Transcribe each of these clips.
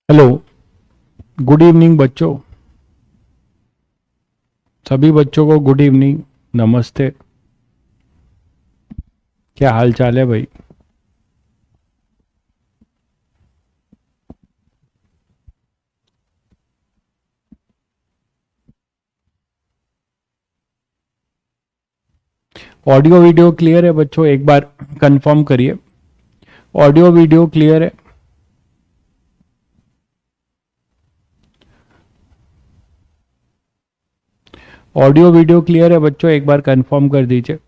Hello. Good evening बच्चों। सभी बच्चों को गुड इवनिंग। नमस्ते। क्या हाल चाल है भाई? ऑडियो वीडियो क्लियर है बच्चों? एक बार कंफर्म करिए। ऑडियो वीडियो क्लियर है? ऑडियो वीडियो क्लियर है बच्चों? एक बार कंफर्म कर दीजिए।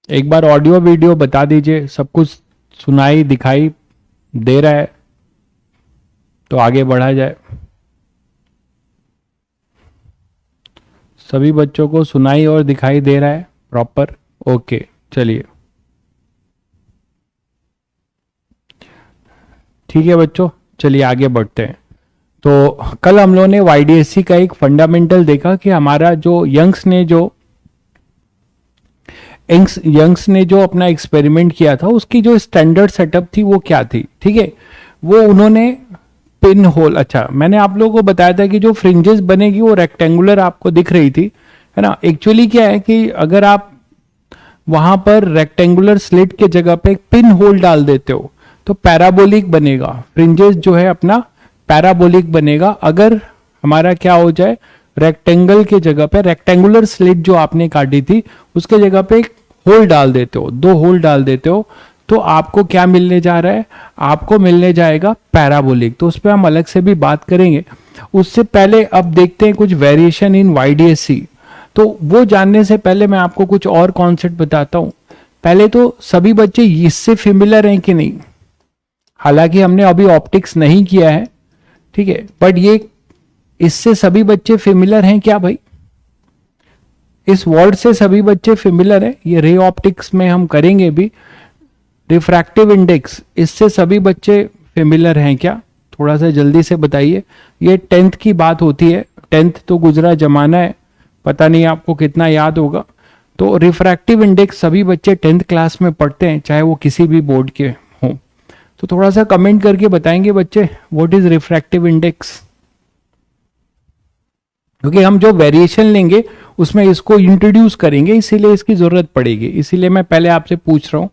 एक बार ऑडियो वीडियो बता दीजिए। सब कुछ सुनाई दिखाई दे रहा है तो आगे बढ़ा जाए। सभी बच्चों को सुनाई और दिखाई दे रहा है प्रॉपर? ओके, चलिए ठीक है बच्चों, चलिए आगे बढ़ते हैं। तो कल हम लोगों ने वाईडीएससी का एक फंडामेंटल देखा कि हमारा जो यंग्स ने जो अपना एक्सपेरिमेंट किया था उसकी जो स्टैंडर्ड सेटअप थी वो क्या थी। ठीक है, वो उन्होंने पिन होल, अच्छा मैंने आप लोगों को बताया था कि जो फ्रिंजेस बनेगी वो रेक्टेंगुलर आपको दिख रही थी, है ना। एक्चुअली क्या है कि अगर आप वहां पर रेक्टेंगुलर स्लिट के जगह पे एक पिन होल डाल देते हो तो पैराबोलिक बनेगा। फ्रिंजेस जो है अपना पैराबोलिक बनेगा अगर हमारा क्या हो जाए, रेक्टेंगल के जगह पे रेक्टेंगुलर स्लिट जो आपने काटी थी उसके जगह पे एक होल डाल देते हो, दो होल डाल देते हो, तो आपको क्या मिलने जा रहा है? आपको मिलने जाएगा पैराबोलिक। तो उस पर हम अलग से भी बात करेंगे। उससे पहले अब देखते हैं कुछ वेरिएशन इन वाईडीएससी। तो वो जानने से पहले मैं आपको कुछ और कॉन्सेप्ट बताता हूं। पहले तो सभी बच्चे इससे फेमिलर हैं कि नहीं? हालांकि हमने अभी ऑप्टिक्स नहीं किया है, ठीक है, बट ये इससे सभी बच्चे फेमिलर हैं क्या भाई? इस वर्ड से सभी बच्चे फेमिलर हैं? ये रे ऑप्टिक्स में हम करेंगे भी। रिफ्रैक्टिव इंडेक्स, इससे सभी बच्चे फेमिलर हैं क्या? थोड़ा सा जल्दी से बताइए। ये 10th की बात होती है, 10th तो गुजरा जमाना है, पता नहीं आपको कितना याद होगा। तो रिफ्रैक्टिव इंडेक्स सभी बच्चे 10th क्लास में पढ़ते हैं, चाहे वो किसी भी बोर्ड के हों। तो थोड़ा सा कमेंट करके बताएंगे बच्चे, व्हाट इज रिफ्रैक्टिव इंडेक्स? क्योंकि हम जो वेरिएशन लेंगे उसमें इसको इंट्रोड्यूस करेंगे, इसीलिए इसकी जरूरत पड़ेगी। इसीलिए मैं पहले आपसे पूछ रहा हूं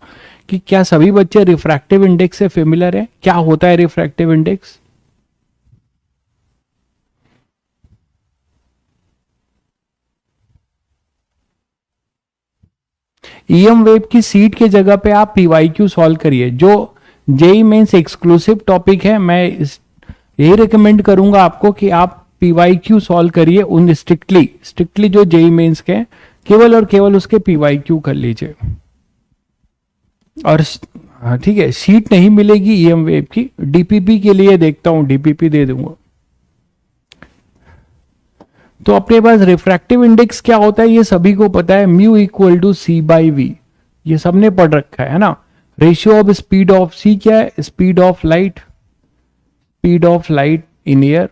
कि क्या सभी बच्चे रिफ्रैक्टिव इंडेक्स से फेमिलर हैं? क्या होता है रिफ्रैक्टिव इंडेक्स? ईएम वेव की सीट के जगह पे आप पीवाईक्यू सॉल्व करिए। जो जेई मेंस एक्सक्लूसिव टॉपिक है, मैं यही रिकमेंड करूंगा आपको कि आप पीवाईक्यू सॉल्व करिए। उन स्ट्रिक्टली जो जेई मेंस के हैं, केवल और केवल उसके पीवाईक्यू कर लीजिए। और हाँ ठीक है, सीट नहीं मिलेगी ईएम वेव की। डीपीपी के लिए देखता हूं, डीपीपी दे दूंगा। तो अपने पास रिफ्रैक्टिव इंडेक्स क्या होता है ये सभी को पता है, mu equal to C by V, ये सबने पढ़ रखा है ना। Ratio of speed of C क्या है? Speed of light in air.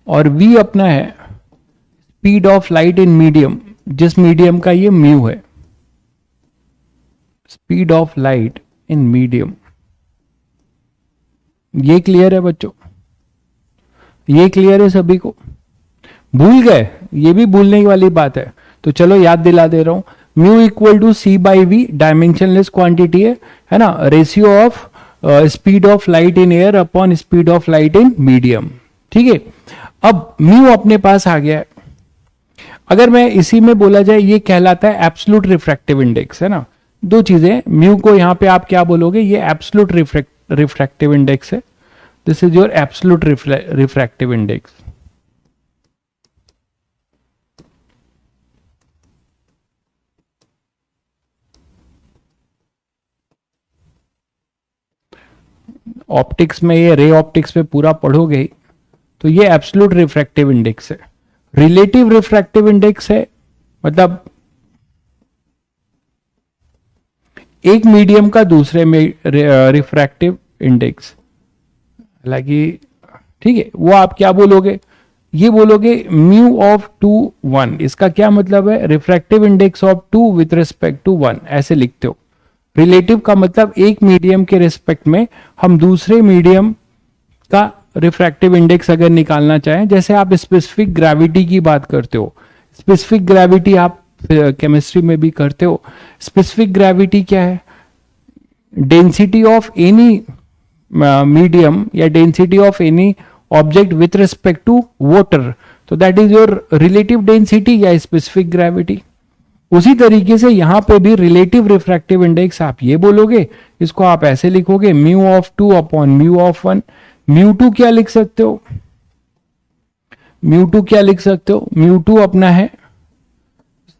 और वी अपना है speed of light in medium, जिस मीडियम का ये म्यू है। Speed of light in medium, ये क्लियर है बच्चों? ये क्लियर है सभी को? भूल गए? ये भी भूलने वाली बात है, तो चलो याद दिला दे रहा हूं। Mu equal to C by V dimensionless quantity है ना। Ratio of speed of light in air upon speed of light in medium. ठीक है, अब म्यू अपने पास आ गया है। अगर मैं इसी में बोला जाए, ये कहलाता है एब्सोल्यूट रिफ्रैक्टिव इंडेक्स, है ना। दो चीजें, म्यू को यहां पे आप क्या बोलोगे? ये एब्सोल्यूट रिफ्रैक्टिव इंडेक्स है। This is your absolute refractive index. Optics में, ये रे ऑप्टिक्स में पूरा पढ़ोगे ही, तो ये एब्सोल्यूट रिफ्रैक्टिव इंडेक्स है। रिलेटिव रिफ्रैक्टिव इंडेक्स है, मतलब एक मीडियम का दूसरे में रिफ्रैक्टिव इंडेक्स, हालांकि ठीक है, वो आप क्या बोलोगे, ये बोलोगे म्यू ऑफ 2 1। इसका क्या मतलब है, refractive index of 2 with respect to 1, ऐसे लिखते हो। रिलेटिव का मतलब एक मीडियम के रिस्पेक्ट में हम दूसरे मीडियम का रिफ्रैक्टिव इंडेक्स अगर निकालना चाहें, जैसे आप स्पेसिफिक ग्रेविटी की बात करते हो, स्पेसिफिक ग्रेविटी आप केमिस्ट्री में भी करते हो। स्पेसिफिक ग्रेविटी क्या है, डेंसिटी ऑफ एनी मीडियम या density of any object with respect to water, तो that is your relative density या स्पेसिफिक ग्रेविटी। उसी तरीके से यहां पे भी रिलेटिव रिफ्रैक्टिव इंडेक्स आप ये बोलोगे, इसको आप ऐसे लिखोगे mu of 2 upon mu of 1। Mu 2 क्या लिख सकते हो, म्यू 2 क्या लिख सकते हो, म्यू 2 अपना है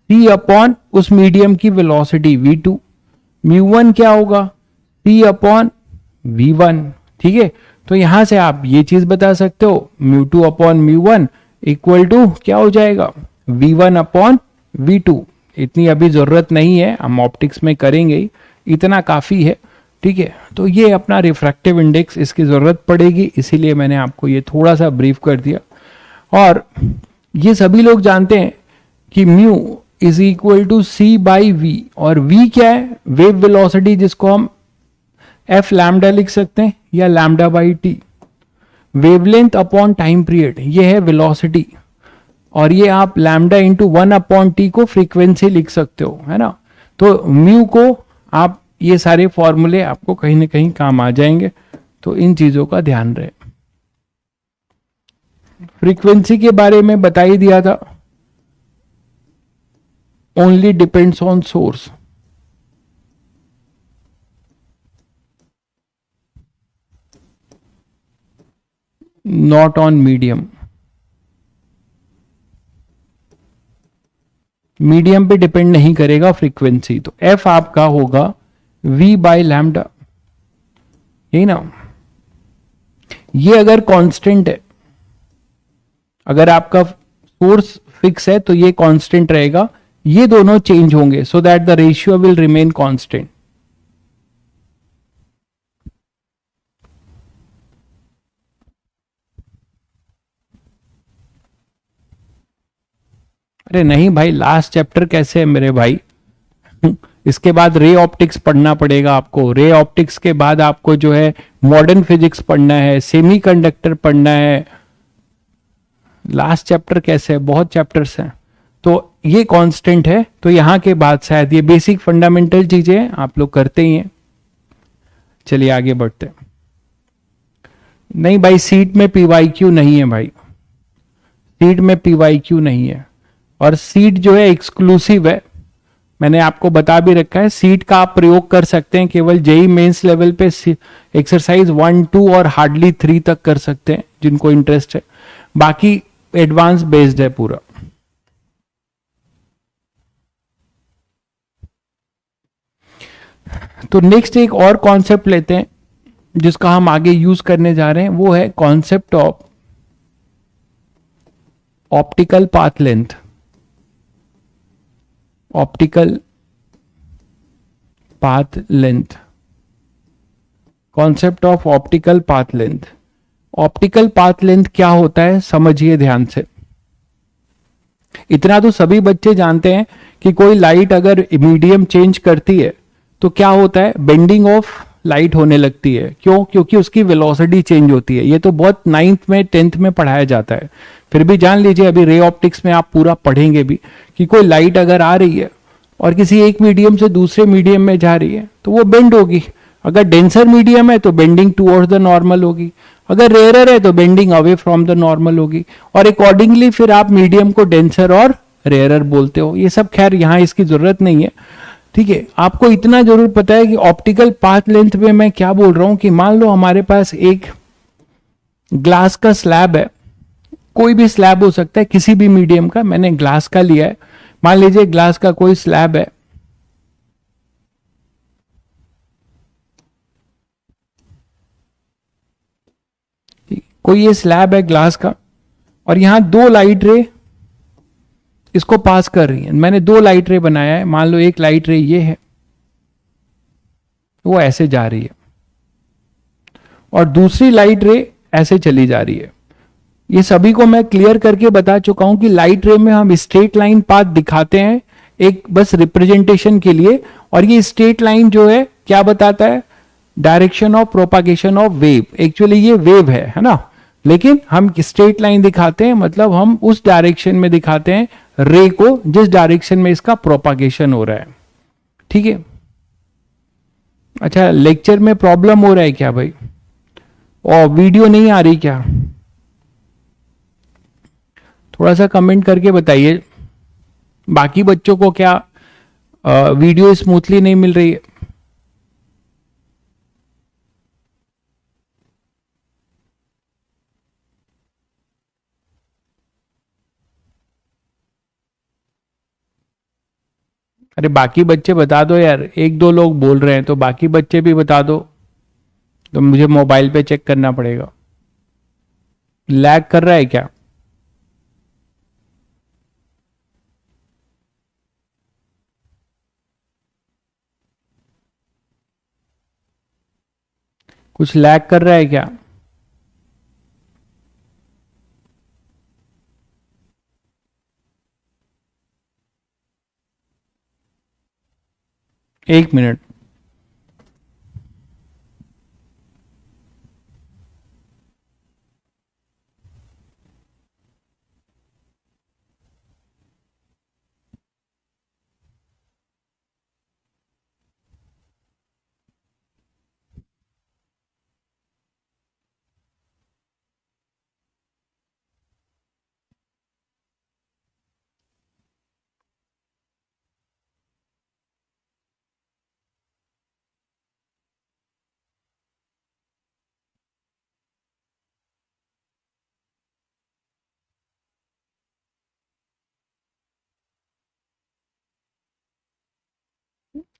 c अपॉन उस मीडियम की वेलोसिटी v2। म्यू 1 क्या होगा, c अपॉन v1। ठीक है, तो यहां से आप ये चीज बता सकते हो, mu 2 upon mu 1 equal to क्या हो जाएगा, v1 अपॉन v2। इतनी अभी जरूरत नहीं है, हम ऑप्टिक्स में करेंगे ही, इतना काफी है। ठीक है, तो ये अपना रिफ्रैक्टिव इंडेक्स, इसकी जरूरत पड़ेगी, इसीलिए मैंने आपको ये थोड़ा सा ब्रीफ कर दिया। और ये सभी लोग जानते हैं कि mu is equal to C by V, और वी क्या है, वेव वेलोसिटी, जिसको हम एफ लैम्डा लिख सकते हैं या lambda by T. Wavelength upon time period, ये है वेलोसिटी, और ये आप लैम्डा इंटू 1 अपॉन टी को फ्रीक्वेंसी लिख सकते हो, है ना। तो म्यू को आप, ये सारे फॉर्मूले आपको कहीं ना कहीं काम आ जाएंगे, तो इन चीजों का ध्यान रहे। फ्रीक्वेंसी के बारे में बता ही दिया था, only depends on source. Not on medium. Medium पे डिपेंड नहीं करेगा फ्रीक्वेंसी, तो एफ आपका होगा v बाई लैम्डा, यही ना। ये अगर कांस्टेंट है, अगर आपका सोर्स फिक्स है तो ये कांस्टेंट रहेगा, ये दोनों चेंज होंगे, so that the ratio will remain constant. अरे नहीं भाई, लास्ट चैप्टर कैसे है मेरे भाई इसके बाद रे ऑप्टिक्स पढ़ना पड़ेगा आपको। रे ऑप्टिक्स के बाद आपको जो है मॉडर्न फिजिक्स पढ़ना है, सेमीकंडक्टर पढ़ना है। लास्ट चैप्टर कैसे है, बहुत चैप्टर्स हैं। तो ये कांस्टेंट है, तो यहां के बाद शायद ये बेसिक फंडामेंटल चीजें आप लोग करते ही हैं। चलिए आगे बढ़ते हैं। नहीं भाई, सीट में पीवाईक्यू नहीं है भाई, सीट में पीवाईक्यू नहीं है, और सीट जो है एक्सक्लूसिव है, मैंने आपको बता भी रखा है। सीट का आप प्रयोग कर सकते हैं केवल जेई मेंस लेवल पे, एक्सरसाइज 1 2 और हार्डली 3 तक कर सकते हैं जिनको इंटरेस्ट है, बाकी एडवांस बेस्ड है पूरा। तो नेक्स्ट एक और कॉन्सेप्ट लेते हैं जिसका हम आगे यूज करने जा रहे हैं, वो है concept of optical path length. Optical path length, concept of optical path length. Optical path length क्या होता है, समझिए ध्यान से। इतना तो सभी बच्चे जानते हैं कि कोई लाइट अगर मीडियम चेंज करती है तो क्या होता है, बेंडिंग ऑफ लाइट होने लगती है। क्यों, क्योंकि उसकी वेलोसिटी चेंज होती है। ये तो बहुत 9th में 10th में पढ़ाया जाता है, फिर भी जान लीजिए अभी रे ऑप्टिक्स में आप पूरा पढ़ेंगे भी कि कोई लाइट अगर आ रही है और किसी एक मीडियम से दूसरे मीडियम में जा रही है तो वो बेंड होगी। अगर डेंसर मीडियम है तो बेंडिंग टुवर्ड्स द नॉर्मल होगी, अगर रेयरर है तो bending away from the normal होगी, और अकॉर्डिंगली फिर आप मीडियम को डेंसर और रेयरर बोलते हो। ये सब खैर यहां इसकी जरूरत नहीं है, ठीक है। आपको इतना जरूर पता है कि ऑप्टिकल पाथ लेंथ में मैं क्या बोल रहा हूं कि मान लो हमारे पास एक ग्लास का स्लैब है, कोई भी स्लैब हो सकता है किसी भी मीडियम का, मैंने ग्लास का लिया है। मान लीजिए ग्लास का कोई स्लैब है, कोई ये स्लैब है ग्लास का, और यहां 2 लाइट रे इसको पास कर रही है। मैंने 2 लाइट रे बनाया है, मान लो एक लाइट रे ये है वो ऐसे जा रही है, और दूसरी लाइट रे ऐसे चली जा रही है। ये सभी को मैं क्लियर करके बता चुका हूं कि लाइट रे में हम स्ट्रेट लाइन पाथ दिखाते हैं एक बस रिप्रेजेंटेशन के लिए, और ये स्ट्रेट लाइन जो है क्या बताता है, direction of propagation of wave. Actually ये वेव है ना, लेकिन हम स्ट्रेट लाइन दिखाते हैं, मतलब हम उस डायरेक्शन में दिखाते हैं रे को जिस डायरेक्शन में इसका प्रोपागेशन हो रहा है। ठीक है। अच्छा, लेक्चर में प्रॉब्लम हो रहा है क्या भाई, और वीडियो नहीं आ रही क्या? थोड़ा सा कमेंट करके बताइए। बाकी बच्चों को क्या वीडियो स्मूथली नहीं मिल रही है? अरे बाकी बच्चे बता दो यार, एक दो लोग बोल रहे हैं तो बाकी बच्चे भी बता दो, तो मुझे मोबाइल पे चेक करना पड़ेगा। लैग कर रहा है क्या? कुछ लैग कर रहा है क्या? एक मिनट।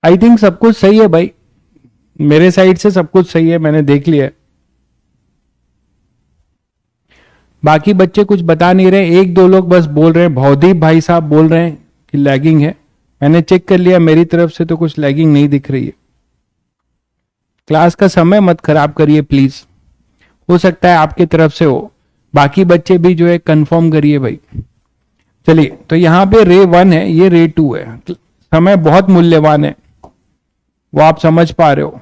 आई थिंक सब कुछ सही है भाई, मेरे साइड से सब कुछ सही है, मैंने देख लिया है। बाकी बच्चे कुछ बता नहीं रहे, एक दो लोग बस बोल रहे हैं, भवदीप भाई साहब बोल रहे हैं कि लैगिंग है। मैंने चेक कर लिया, मेरी तरफ से तो कुछ लैगिंग नहीं दिख रही है। क्लास का समय मत खराब करिए प्लीज, हो सकता है आपकी तरफ से हो। बाकी बच्चे भी जो है कंफर्म करिए भाई। चलिए, तो यहाँ पे रे 1 है, ये रे 2 है। समय बहुत मूल्यवान है, वो आप समझ पा रहे हो।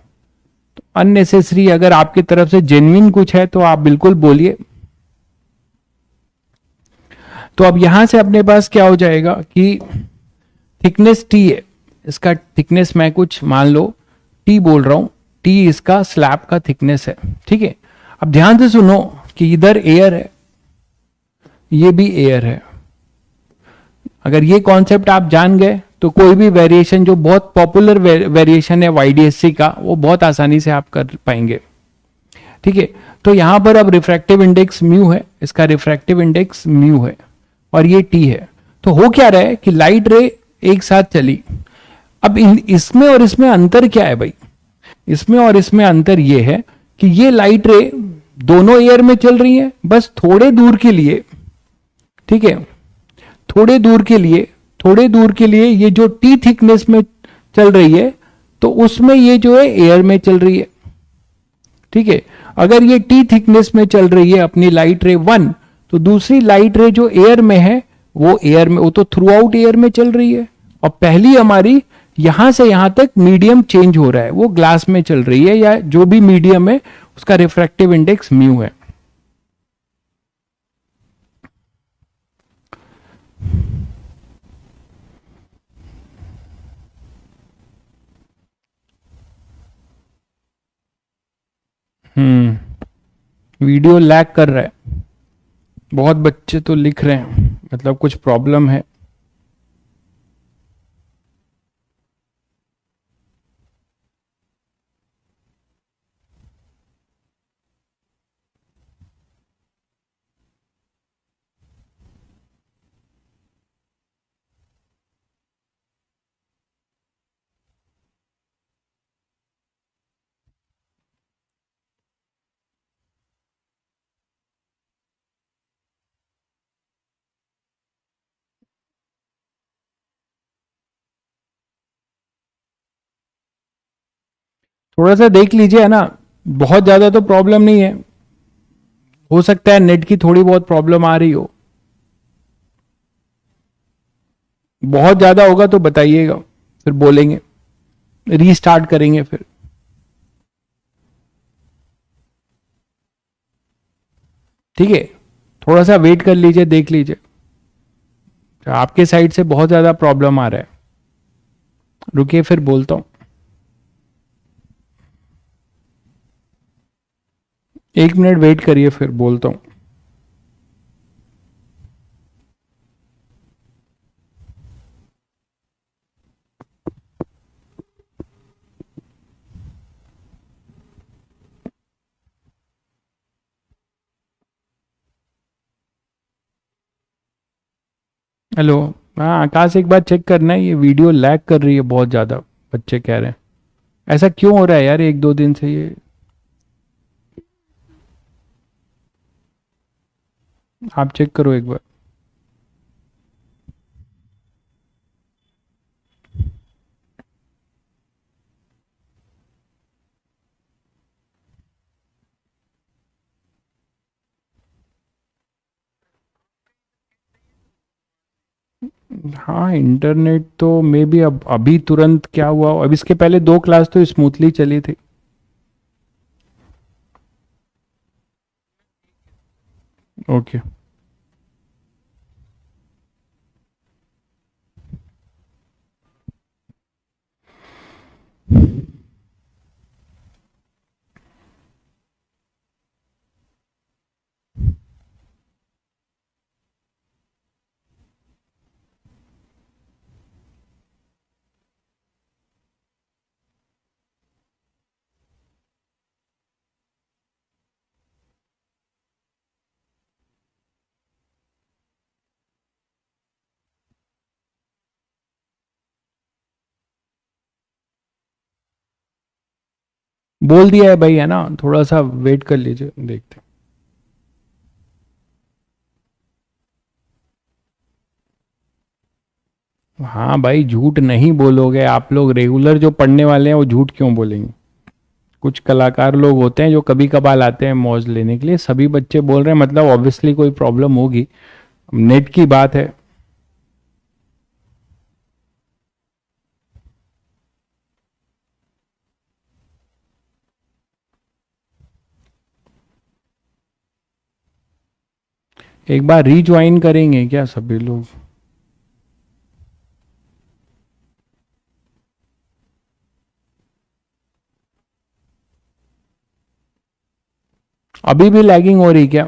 अननेसेसरी अगर आपकी तरफ से जेन्युइन कुछ है तो आप बिल्कुल बोलिए। तो अब यहां से अपने पास क्या हो जाएगा कि थिकनेस टी है, इसका थिकनेस मैं कुछ मान लो टी बोल रहा हूं, टी इसका स्लैब का थिकनेस है। ठीक है। अब ध्यान से सुनो कि इधर एयर है, ये भी एयर है। अगर ये कॉन्सेप्ट आप जान गए तो कोई भी वेरिएशन जो बहुत पॉपुलर वेरिएशन है वाईडीएससी का, वो बहुत आसानी से आप कर पाएंगे। ठीक है। तो यहां पर अब रिफ्रैक्टिव इंडेक्स म्यू है, इसका रिफ्रैक्टिव इंडेक्स म्यू है, और ये टी है। तो हो क्या रहा है कि लाइट रे एक साथ चली। अब इसमें और इसमें अंतर क्या है भाई? इसमें और इसमें अंतर ये है कि ये लाइट रे दोनों एयर में चल रही है, बस थोड़े दूर के लिए। ठीक है। थोड़े दूर के लिए, थोड़े दूर के लिए ये जो टी थिकनेस में चल रही है, तो उसमें ये जो है एयर में चल रही है। ठीक है। अगर ये टी थिकनेस में चल रही है अपनी लाइट रे 1, तो दूसरी लाइट रे जो एयर में है, वो एयर में, वो तो थ्रू आउट एयर में चल रही है। और पहली हमारी यहां से यहां तक मीडियम चेंज हो रहा है, वो ग्लास में चल रही है, या जो भी मीडियम है उसका रिफ्रैक्टिव इंडेक्स म्यू है। वीडियो लैग कर रहा है, बहुत बच्चे तो लिख रहे हैं, मतलब कुछ प्रॉब्लम है। थोड़ा सा देख लीजिए, है ना। बहुत ज्यादा तो प्रॉब्लम नहीं है, हो सकता है नेट की थोड़ी बहुत प्रॉब्लम आ रही हो। बहुत ज्यादा होगा तो बताइएगा, फिर बोलेंगे, रीस्टार्ट करेंगे फिर। ठीक है, थोड़ा सा वेट कर लीजिए, देख लीजिए। आपके साइड से बहुत ज्यादा प्रॉब्लम आ रहा है, रुकिए फिर बोलता हूं। 1 मिनट वेट करिए, फिर बोलता हूं। हेलो। हाँ आकाश, एक बार चेक करना है, ये वीडियो लैग कर रही है बहुत ज़्यादा, बच्चे कह रहे हैं। ऐसा क्यों हो रहा है यार, 1-2 दिन से ये। आप चेक करो एक बार। हाँ इंटरनेट तो मे बी अब अभी तुरंत क्या हुआ, अब इसके पहले 2 क्लास तो स्मूथली चली थी। ओके। बोल दिया है भाई, है ना, थोड़ा सा वेट कर लीजिए, देखते हैं। हाँ भाई, झूठ नहीं बोलोगे आप लोग, रेगुलर जो पढ़ने वाले हैं वो झूठ क्यों बोलेंगे। कुछ कलाकार लोग होते हैं जो कभी कभार आते हैं मौज लेने के लिए, सभी बच्चे बोल रहे हैं मतलब ऑब्वियसली कोई प्रॉब्लम होगी। नेट की बात है। एक बार रीज्वाइन करेंगे क्या सभी लोग। अभी भी लैगिंग हो रही क्या।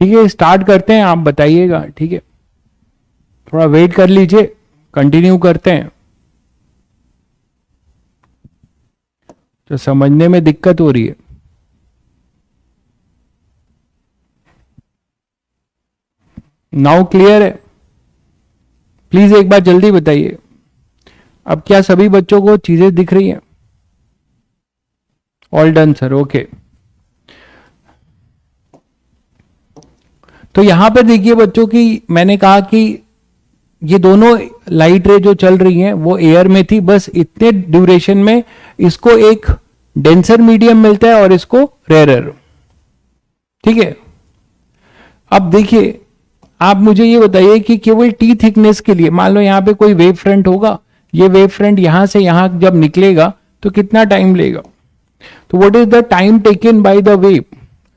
ठीक है, स्टार्ट करते हैं, आप बताइएगा, ठीक है। थोड़ा वेट कर लीजिए, कंटिन्यू करते हैं। तो समझने में दिक्कत हो रही है। नाउ क्लियर है। प्लीज एक बार जल्दी बताइए। अब क्या सभी बच्चों को चीजें दिख रही हैं। All done sir, okay. तो यहां पर देखिए बच्चों की, मैंने कहा कि ये दोनों लाइट रे जो चल रही हैं वो एयर में थी, बस इतने ड्यूरेशन में इसको एक डेंसर मीडियम मिलता है और इसको रेयरर। ठीक है। अब देखिए, आप मुझे ये बताइए कि केवल टी थिकनेस के लिए मान लो यहां पे कोई वेव फ्रंट होगा, ये वेव फ्रंट यहां से यहां जब निकलेगा तो कितना टाइम लेगा। तो what is the time taken by the wave.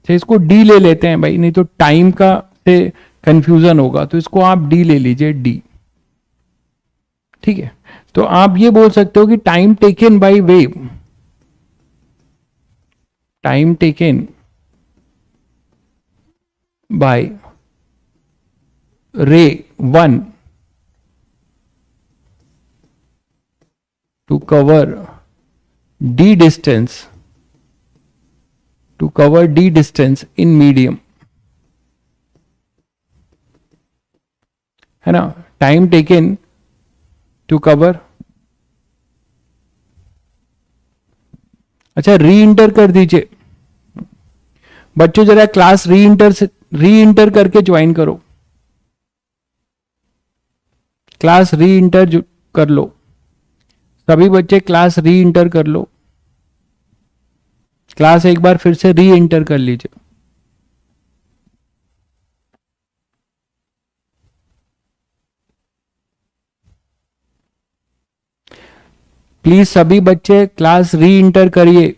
इसको डी ले लेते हैं भाई, नहीं तो टाइम का से कंफ्यूजन होगा, तो इसको आप डी ले लीजिए, डी। ठीक है। तो आप ये बोल सकते हो कि time taken by wave, time taken by ray 1 to cover the distance, to cover the distance in medium, है ना, टाइम टेकन टू कवर। अच्छा, री इंटर कर दीजिए बच्चों, जरा क्लास री इंटर करके ज्वाइन करो, क्लास री इंटर कर लो, सभी बच्चे क्लास री इंटर कर लो, क्लास एक बार फिर से री इंटर कर लीजिए। प्लीज सभी बच्चे क्लास री इंटर करिए।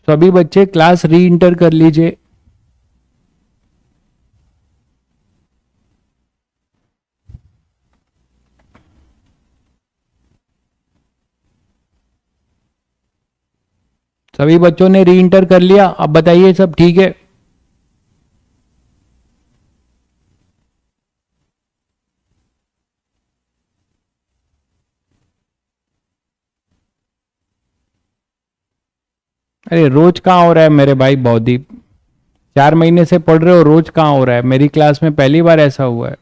सभी बच्चे क्लास री इंटर कर लीजिए। सभी बच्चों ने री इंटर कर लिया, अब बताइए सब ठीक है? अरे रोज कहाँ हो रहा है मेरे भाई बौदीप, 4 महीने से पढ़ रहे हो, रोज कहाँ हो रहा है? मेरी क्लास में पहली बार ऐसा हुआ है।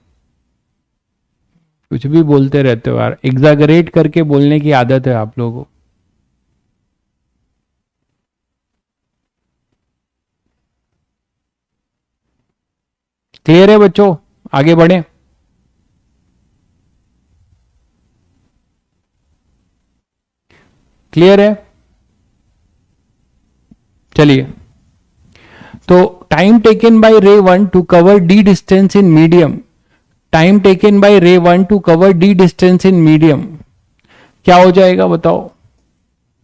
कुछ भी बोलते रहते हो यार, एग्जैगरेट करके बोलने की आदत है आप लोगों को। क्लियर है बच्चों? आगे बढ़े। क्लियर है? चलिए, तो time taken by ray 1 to cover the distance in medium, time taken by ray 1 to cover the distance in medium क्या हो जाएगा बताओ?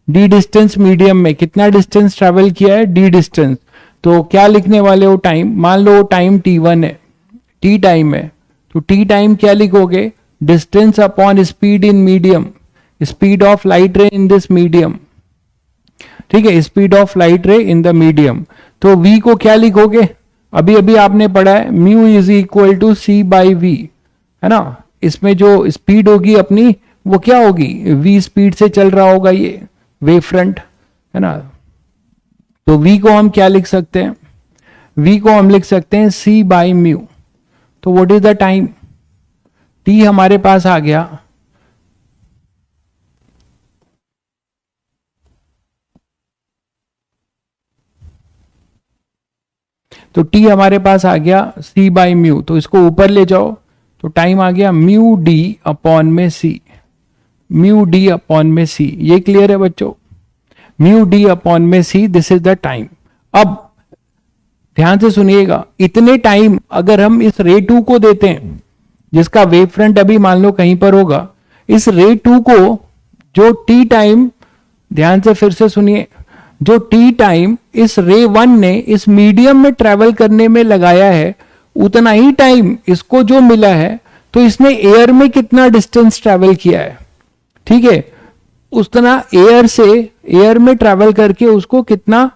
डी डिस्टेंस मीडियम में कितना डिस्टेंस ट्रेवल किया है? D distance. तो क्या लिखने वाले हो? टाइम। मान लो टाइम t1 है, टी टाइम है, तो टी टाइम क्या लिखोगे? Distance upon speed in medium, speed of light रे इन दिस मीडियम, ठीक है, स्पीड ऑफ लाइट रे इन द मीडियम। तो v को क्या लिखोगे? अभी अभी आपने पढ़ा है mu is equal to C by V, है ना। इसमें जो स्पीड होगी अपनी वो क्या होगी? v स्पीड से चल रहा होगा ये वेव फ्रंट, है ना। तो v को हम क्या लिख सकते हैं? v को हम लिख सकते हैं c बाई म्यू। तो what is the time? t हमारे पास आ गया, तो t हमारे पास आ गया c बाई म्यू, तो इसको ऊपर ले जाओ तो टाइम आ गया म्यू डी अपॉन में c, म्यू डी अपॉन में c। ये क्लियर है बच्चों? म्यू डी अपॉन में c, this is the time. अब ध्यान से सुनिएगा, इतने टाइम अगर हम इस रे 2 को देते हैं जिसका वेव फ्रंट अभी मान लो कहीं पर होगा, इस रे 2 को जो टी टाइम, ध्यान से फिर से सुनिए, जो टी टाइम इस रे 1 ने इस मीडियम में ट्रेवल करने में लगाया है, उतना ही टाइम इसको जो मिला है, तो इसने एयर में कितना डिस्टेंस ट्रेवल किया है, ठीक है, उतना एयर से, एयर में ट्रेवल करके उसको कितना,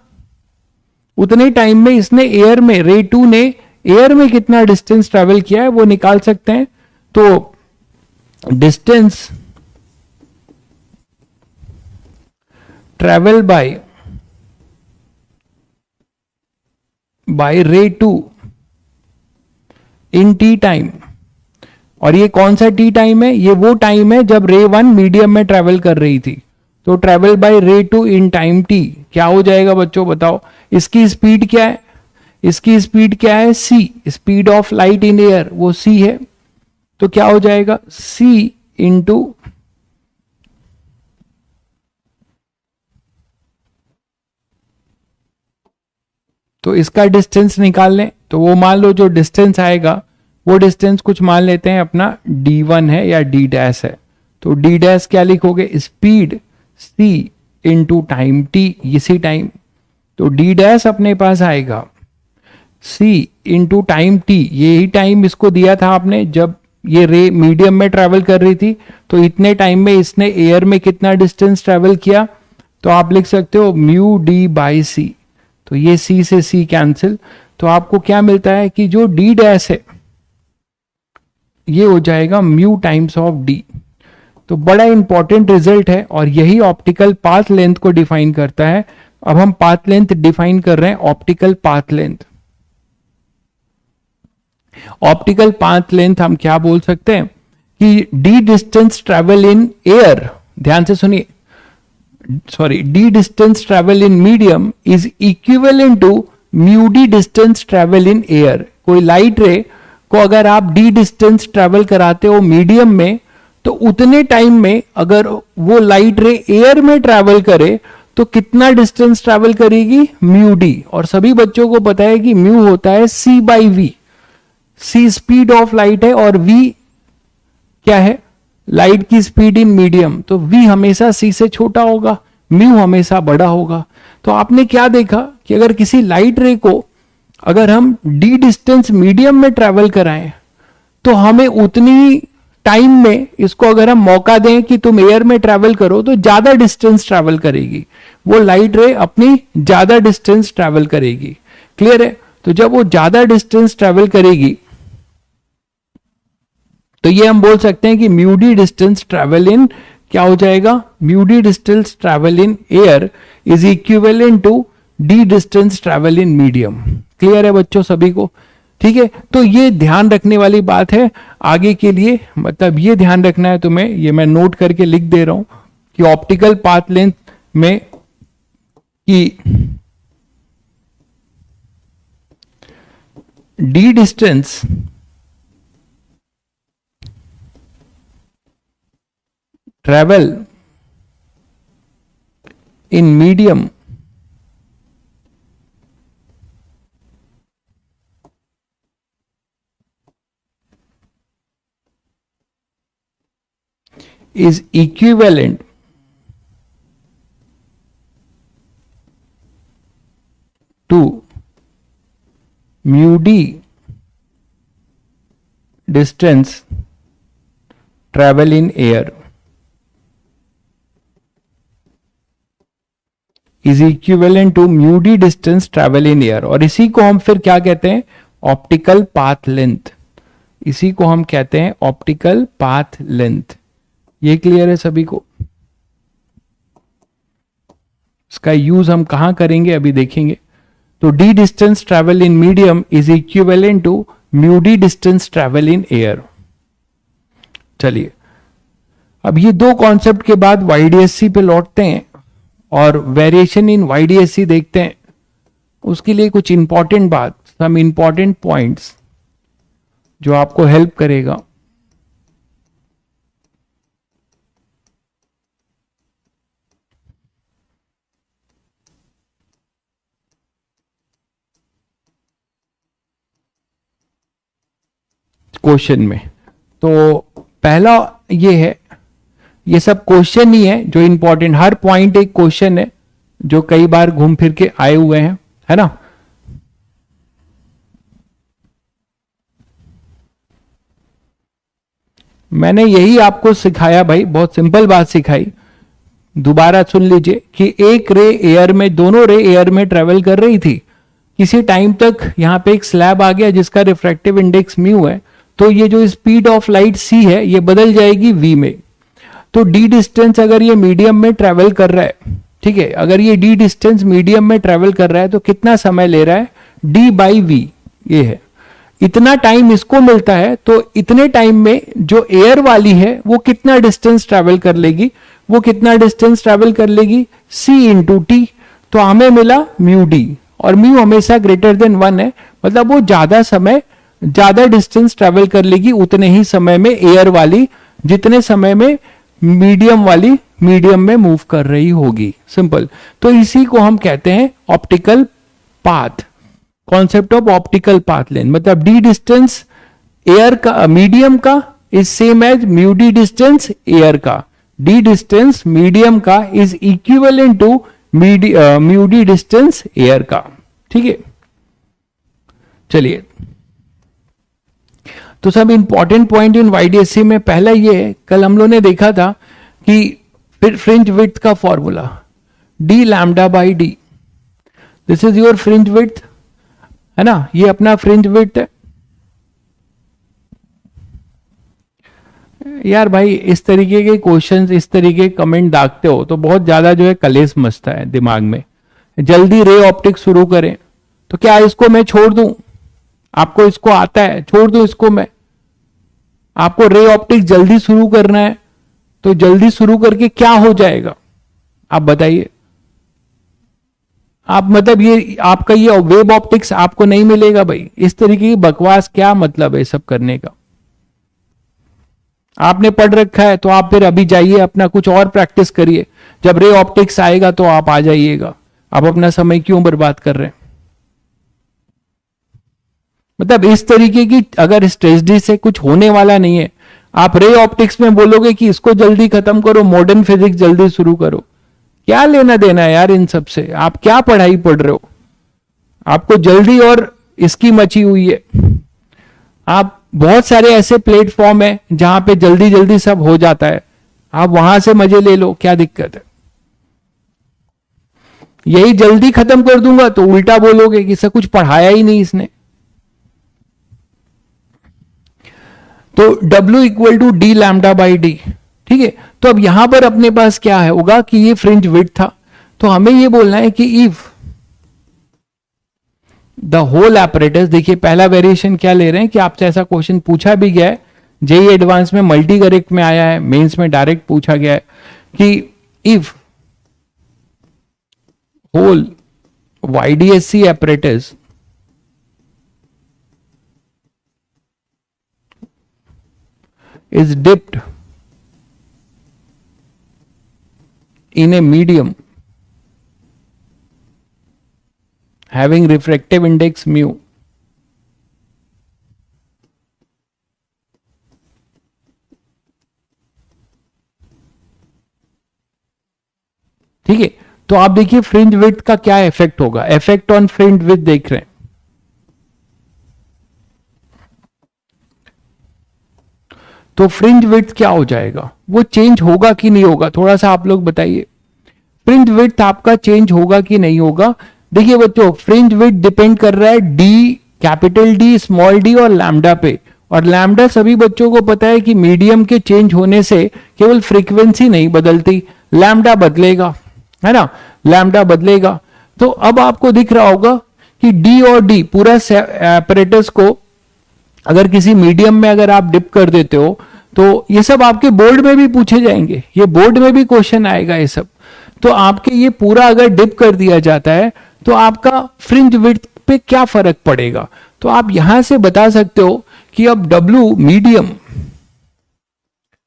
उतने टाइम में इसने एयर में, रे 2 ने एयर में कितना डिस्टेंस ट्रेवल किया है वो निकाल सकते हैं। तो डिस्टेंस ट्रेवल बाय रे 2 इन टी टाइम, और ये कौन सा टी टाइम है? ये वो टाइम है जब रे 1 मीडियम में ट्रेवल कर रही थी। तो ट्रेवल बाय रे 2 इन टाइम टी क्या हो जाएगा बच्चों बताओ? इसकी स्पीड क्या है? इसकी स्पीड क्या है? c, speed of light in air, वो c है। तो क्या हो जाएगा? c इंटू, तो इसका डिस्टेंस निकाल लें, तो वो मान लो जो डिस्टेंस आएगा वो डिस्टेंस कुछ मान लेते हैं अपना d1 है या d डैश है। तो d डैश क्या लिखोगे? Speed c into time t, इसी टाइम। तो d डैश अपने पास आएगा c इंटू टाइम t, यही टाइम इसको दिया था आपने जब ये रे मीडियम में ट्रेवल कर रही थी, तो इतने टाइम में इसने एयर में कितना डिस्टेंस ट्रेवल किया, तो आप लिख सकते हो म्यू डी बाई सी। तो ये सी से सी कैंसिल, तो आपको क्या मिलता है कि जो डी डैश है ये हो जाएगा म्यू टाइम्स ऑफ डी। तो बड़ा इंपॉर्टेंट रिजल्ट है और यही ऑप्टिकल पाथ लेंथ को डिफाइन करता है। अब हम पाथ लेंथ डिफाइन कर रहे हैं, optical path length. Optical path length हम क्या बोल सकते हैं कि the distance travel in air, ध्यान से सुनिए, sorry, the distance travel in medium is equivalent to mu the distance travel in air. कोई लाइट रे को अगर आप डी डिस्टेंस ट्रेवल कराते हो मीडियम में, तो उतने टाइम में अगर वो लाइट रे एयर में ट्रेवल करे तो कितना डिस्टेंस ट्रेवल करेगी, म्यू डी। और सभी बच्चों को पता है कि म्यू होता है C by V. C speed of light है और वी क्या है, लाइट की स्पीड इन मीडियम। तो वी हमेशा सी से छोटा होगा, म्यू हमेशा बड़ा होगा। तो आपने क्या देखा कि अगर किसी लाइट रे को अगर हम डी डिस्टेंस मीडियम में ट्रेवल कराएं तो हमें उतनी टाइम में इसको अगर हम मौका दें कि तुम एयर में ट्रेवल करो तो ज्यादा डिस्टेंस ट्रेवल करेगी, वो लाइट रे अपनी ज्यादा डिस्टेंस ट्रेवल करेगी। क्लियर है? तो जब वो ज्यादा डिस्टेंस ट्रेवल करेगी तो ये हम बोल सकते हैं कि mu the distance travel in क्या हो जाएगा, mu the distance travel in air is equivalent to the distance travel in medium. Clear है बच्चों सभी को? ठीक है, तो ये ध्यान रखने वाली बात है आगे के लिए, मतलब ये ध्यान रखना है तुम्हें, ये मैं नोट करके लिख दे रहा हूं कि ऑप्टिकल पाथ लेंथ में कि the distance travel in medium is equivalent to mu d distance travel in air is equivalent to mu d distance travel in air। और इसी को हम फिर क्या कहते हैं, ऑप्टिकल पाथ लेंथ। इसी को हम कहते हैं ऑप्टिकल पाथ लेंथ। ये क्लियर है सभी को? इसका यूज हम कहां करेंगे अभी देखेंगे। तो the distance travel in medium is equivalent to mu the distance travel in air. चलिए अब ये दो कॉन्सेप्ट के बाद वाईडीएससी पे लौटते हैं और वेरिएशन इन वाईडीएससी देखते हैं। उसके लिए कुछ इंपॉर्टेंट बात, सम इंपॉर्टेंट पॉइंट्स जो आपको हेल्प करेगा। क्वेश्चन में तो पहला ये है, ये सब क्वेश्चन ही है जो इंपॉर्टेंट, हर पॉइंट एक क्वेश्चन है जो कई बार घूम फिर के आए हुए हैं, है ना। मैंने यही आपको सिखाया भाई, बहुत सिंपल बात सिखाई, दोबारा सुन लीजिए कि एक रे एयर में, दोनों रे एयर में ट्रेवल कर रही थी। किसी टाइम तक यहां पे एक स्लैब आ गया जिसका रिफ्रैक्टिव इंडेक्स म्यू है, तो ये जो स्पीड ऑफ लाइट सी है ये बदल जाएगी वी में। तो डी डिस्टेंस अगर ये मीडियम में ट्रेवल कर रहा है, ठीक है, अगर ये डी डिस्टेंस मीडियम में ट्रेवल कर रहा है तो कितना समय ले रहा है, डी बाई वी ये है। इतना टाइम इसको मिलता है, तो इतने टाइम में जो एयर वाली है वो कितना डिस्टेंस ट्रेवल कर लेगी, वो कितना डिस्टेंस ट्रेवल कर लेगी, सी इंटू टी। तो हमें मिला म्यू डी, और म्यू हमेशा ग्रेटर देन 1 है, मतलब वो ज्यादा समय, ज्यादा डिस्टेंस ट्रेवल कर लेगी उतने ही समय में एयर वाली, जितने समय में मीडियम वाली मीडियम में मूव कर रही होगी। सिंपल। तो इसी को हम कहते हैं optical path, concept of optical path length. मतलब डी डिस्टेंस एयर का, मीडियम का is same as mu the distance air का। डी डिस्टेंस मीडियम का is equivalent to mu the distance air का। ठीक है, चलिए तो सब इंपॉर्टेंट पॉइंट इन YDSC में पहला ये है, कल हम लोग ने देखा था कि फ्रिंज विड्थ का formula d lambda by D, this is your fringe width, है ना, ये अपना फ्रिंज विड्थ है। यार भाई इस तरीके के क्वेश्चंस, इस तरीके के कमेंट दागते हो तो बहुत ज्यादा जो है कलेश मचता है दिमाग में। जल्दी रे ऑप्टिक्स शुरू करें, तो क्या इसको मैं छोड़ दूं? आपको इसको आता है, छोड़ दूं इसको मैं? आपको रे ऑप्टिक्स जल्दी शुरू करना है तो जल्दी शुरू करके क्या हो जाएगा आप बताइए? आप मतलब ये आपका ये वेब ऑप्टिक्स आपको नहीं मिलेगा भाई? इस तरीके की बकवास क्या मतलब है सब करने का? आपने पढ़ रखा है तो आप फिर अभी जाइए अपना कुछ और प्रैक्टिस करिए, जब रे ऑप्टिक्स आएगा तो आप आ जाइएगा। आप अपना समय क्यों बर्बाद कर रहे हैं? मतलब इस तरीके की अगर स्ट्रेटजी से कुछ होने वाला नहीं है, आप रे ऑप्टिक्स में बोलोगे कि इसको जल्दी खत्म करो, मॉडर्न फिजिक्स जल्दी शुरू करो, क्या लेना देना है यार इन सब से? आप क्या पढ़ाई पढ़ रहे हो? आपको जल्दी और इसकी मची हुई है। आप बहुत सारे ऐसे प्लेटफॉर्म है जहां पे जल्दी जल्दी सब हो जाता है, आप वहां से मजे ले लो, क्या दिक्कत है? यही जल्दी खत्म कर दूंगा तो उल्टा बोलोगे कि सब कुछ पढ़ाया ही नहीं इसने। तो W equal to D lambda by D, ठीक है। तो अब यहां पर अपने पास क्या है होगा कि ये फ्रिंज विड्थ था, तो हमें ये बोलना है कि इफ द होल एपरेटस, देखिए पहला वेरिएशन क्या ले रहे हैं कि आपसे ऐसा क्वेश्चन पूछा भी गया है, जेईई एडवांस में मल्टी करेक्ट में आया है, मेंस में डायरेक्ट पूछा गया है कि if whole YDSC apparatus is dipped in a medium having refractive index mu, ठीक है। तो आप देखिए फ्रिंज विड्थ का क्या इफेक्ट होगा, इफेक्ट ऑन फ्रिंज विड्थ देख रहे हैं। तो फ्रिंज विड्थ क्या हो जाएगा, वो चेंज होगा कि नहीं होगा, थोड़ा सा आप लोग बताइए। फ्रिंज विड्थ आपका चेंज होगा कि नहीं होगा? देखिए बच्चों, फ्रिंज विड्थ डिपेंड कर रहा है D, capital D, small D और लैम्डा पे। और लैम्डा सभी बच्चों को पता है कि मीडियम के चेंज होने से केवल फ्रीक्वेंसी नहीं बदलती, लैम्डा बदलेगा, है ना, लैम्डा बदलेगा। तो अब आपको दिख रहा होगा कि डी और डी पूरा एपरेटस को अगर किसी मीडियम में अगर आप डिप कर देते हो तो ये सब आपके बोर्ड में भी पूछे जाएंगे, ये बोर्ड में भी क्वेश्चन आएगा ये सब। तो आपके ये पूरा अगर डिप कर दिया जाता है तो आपका फ्रिंज विड्थ पे क्या फर्क पड़ेगा? तो आप यहां से बता सकते हो कि अब W मीडियम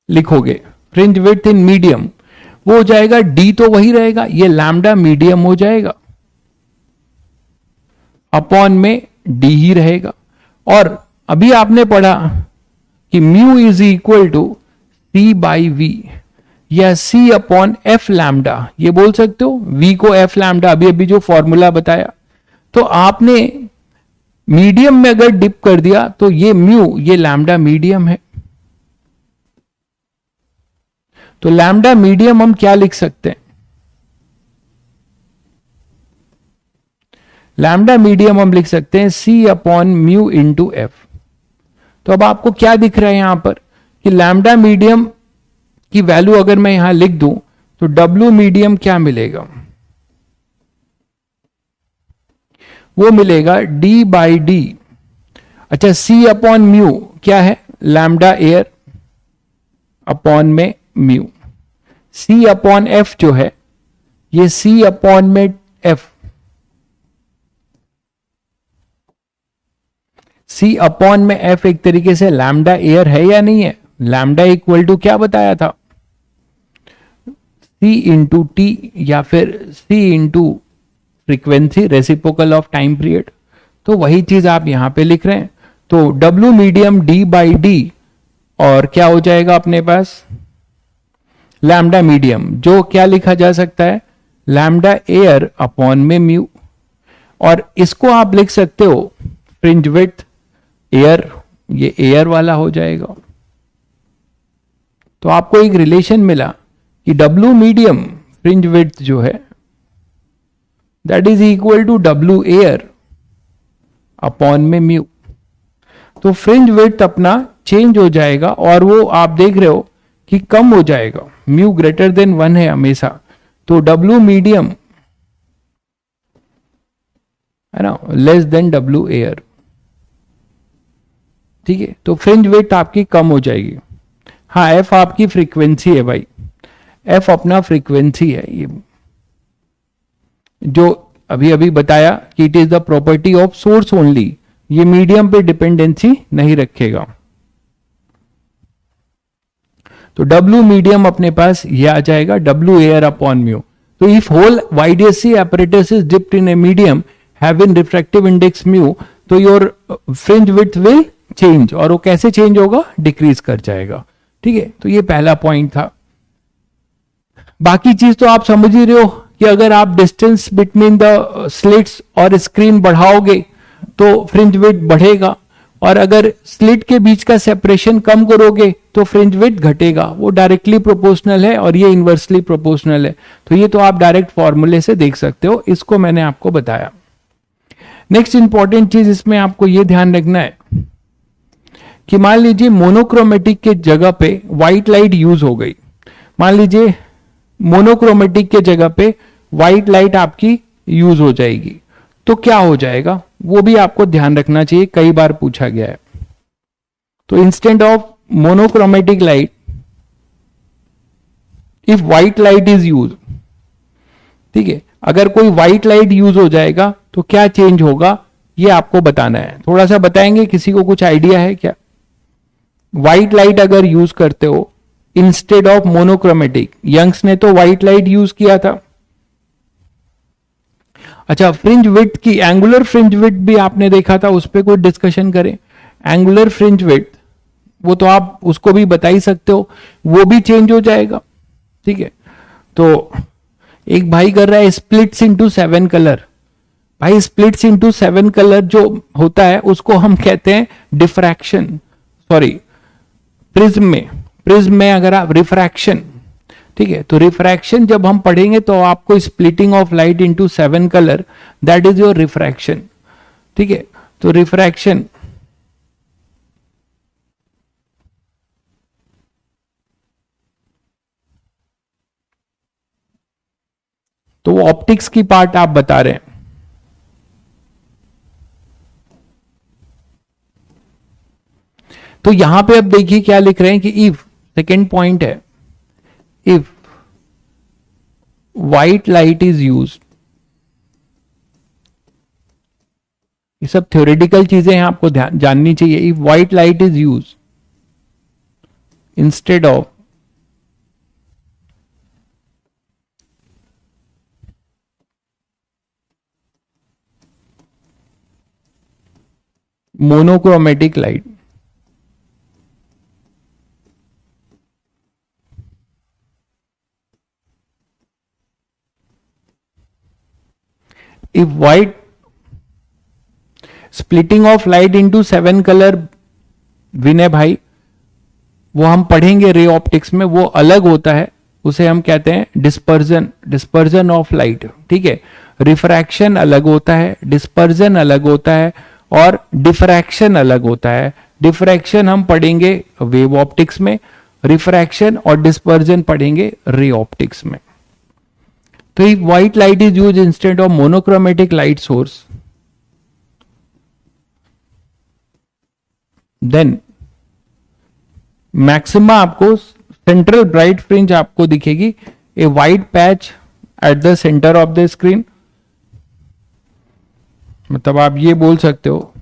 लिखोगे, फ्रिंज विड्थ इन मीडियम, वो हो जाएगा D तो वही रहेगा, ये लैम्डा मीडियम हो जाएगा, अपॉन में D ही रहेगा। और अभी आपने पढ़ा कि mu is equal to C by V या C अपॉन F लैम्डा, ये बोल सकते हो, V को F लैम्डा, अभी अभी जो फॉर्मूला बताया। तो आपने मीडियम में अगर डिप कर दिया तो ये म्यू, ये लैम्डा मीडियम है। तो लैम्डा मीडियम हम क्या लिख सकते हैं? लैम्डा मीडियम हम लिख सकते हैं C upon mu into F। तो अब आपको क्या दिख रहा है यहां पर कि लैम्डा मीडियम की वैल्यू अगर मैं यहां लिख दूं तो W मीडियम क्या मिलेगा? वो मिलेगा D बाई डी, अच्छा C अपॉन म्यू क्या है? लैम्डा एयर अपॉन में म्यू, C अपॉन F जो है ये C अपॉन में F, C अपॉन में F एक तरीके से लैम्डा एयर है या नहीं है? लैम्डा इक्वल टू क्या बताया था? C इंटू टी या फिर C into frequency reciprocal of time period. तो वही चीज आप यहां पे लिख रहे हैं। तो W medium D by D और क्या हो जाएगा अपने पास? लैम्डा मीडियम, जो क्या लिखा जा सकता है? लैम्डा एयर अपॉन में म्यू। और इसको आप लिख सकते हो फ्रिंज विड्थ एयर ये एयर वाला हो जाएगा। तो आपको एक रिलेशन मिला कि W मीडियम फ्रिंज विड्थ जो है that is equal to W air upon में म्यू। तो फ्रिंज विड्थ अपना चेंज हो जाएगा और वो आप देख रहे हो कि कम हो जाएगा, म्यू ग्रेटर देन 1 है हमेशा। तो W मीडियम है ना लेस देन W एयर, ठीक है। तो फ्रिंज विड्थ आपकी कम हो जाएगी। हाँ, F आपकी फ्रीक्वेंसी है भाई, F अपना फ्रीक्वेंसी है, ये जो अभी अभी बताया कि it is the property of source only, ये मीडियम पे डिपेंडेंसी नहीं रखेगा। तो W मीडियम अपने पास ये आ जाएगा W एयर अपॉन म्यू। तो if whole YDSC apparatus is dipped in a medium having refractive index mu, तो your fringe width will change, और वो कैसे चेंज होगा, डिक्रीज कर जाएगा, ठीक है। तो ये पहला पॉइंट था। बाकी चीज तो आप समझ ही रहे हो कि अगर आप डिस्टेंस बिटवीन द स्लिट्स और स्क्रीन बढ़ाओगे तो फ्रिंज विड्थ बढ़ेगा, और अगर स्लिट के बीच का सेपरेशन कम करोगे तो फ्रिंज विड्थ घटेगा। वो डायरेक्टली प्रोपोर्शनल है और ये इनवर्सली प्रोपोर्शनल है। तो ये तो आप डायरेक्ट फॉर्मूले से देख सकते हो, इसको मैंने आपको बताया। नेक्स्ट इंपॉर्टेंट चीज इसमें आपको ये ध्यान रखना है कि मान लीजिए मोनोक्रोमेटिक के जगह पे व्हाइट लाइट यूज हो गई, मान लीजिए मोनोक्रोमेटिक के जगह पे व्हाइट लाइट आपकी यूज हो जाएगी, तो क्या हो जाएगा वो भी आपको ध्यान रखना चाहिए, कई बार पूछा गया है। तो instant of monochromatic light if white light is use, ठीक है, अगर कोई व्हाइट लाइट यूज हो जाएगा तो क्या चेंज होगा ये आपको बताना है। थोड़ा सा बताएंगे, किसी को कुछ आइडिया है क्या? व्हाइट लाइट अगर यूज करते हो इंस्टेड ऑफ मोनोक्रोमेटिक, यंग्स ने तो व्हाइट लाइट यूज किया था। अच्छा, फ्रिंज विड्थ की, एंगुलर फ्रिंज विड्थ भी आपने देखा था, उस पर कोई डिस्कशन करें। एंगुलर फ्रिंज विड्थ वो तो आप उसको भी बता ही सकते हो, वो भी चेंज हो जाएगा, ठीक है। तो एक भाई कर रहा है स्प्लिट्स इनटू 7 कलर। भाई स्प्लिट्स इनटू 7 कलर जो होता है उसको हम कहते हैं डिफ्रैक्शन, सॉरी प्रिज्म में अगर आप रिफ्रैक्शन, ठीक है। तो रिफ्रैक्शन जब हम पढ़ेंगे तो आपको splitting of light into 7 colour, that is your refraction, ठीक है। तो रिफ्रैक्शन तो ऑप्टिक्स की पार्ट आप बता रहे हैं। तो यहां पे अब देखिए क्या लिख रहे हैं कि इफ, सेकेंड पॉइंट है, if white light is used, ये सब थ्योरेटिकल चीजें हैं, आपको ध्यान जाननी चाहिए। If white light is used instead of monochromatic light, if white splitting of light into 7 colour, Vinay भाई वो हम पढ़ेंगे रे ऑप्टिक्स में, वो अलग होता है, उसे हम कहते हैं डिस्पर्जन ऑफ लाइट, ठीक है। रिफ्रैक्शन अलग होता है, डिस्पर्जन अलग होता है, और डिफ्रैक्शन अलग होता है। डिफ्रैक्शन हम पढ़ेंगे वेव ऑप्टिक्स में, रिफ्रैक्शन और डिस्पर्जन पढ़ेंगे रे ऑप्टिक्स में। तो if white light is use instead of monochromatic light source, then maxima आपको सेंट्रल ब्राइट फ्रिंज आपको दिखेगी, a white patch at the centre of the screen. मतलब आप ये बोल सकते हो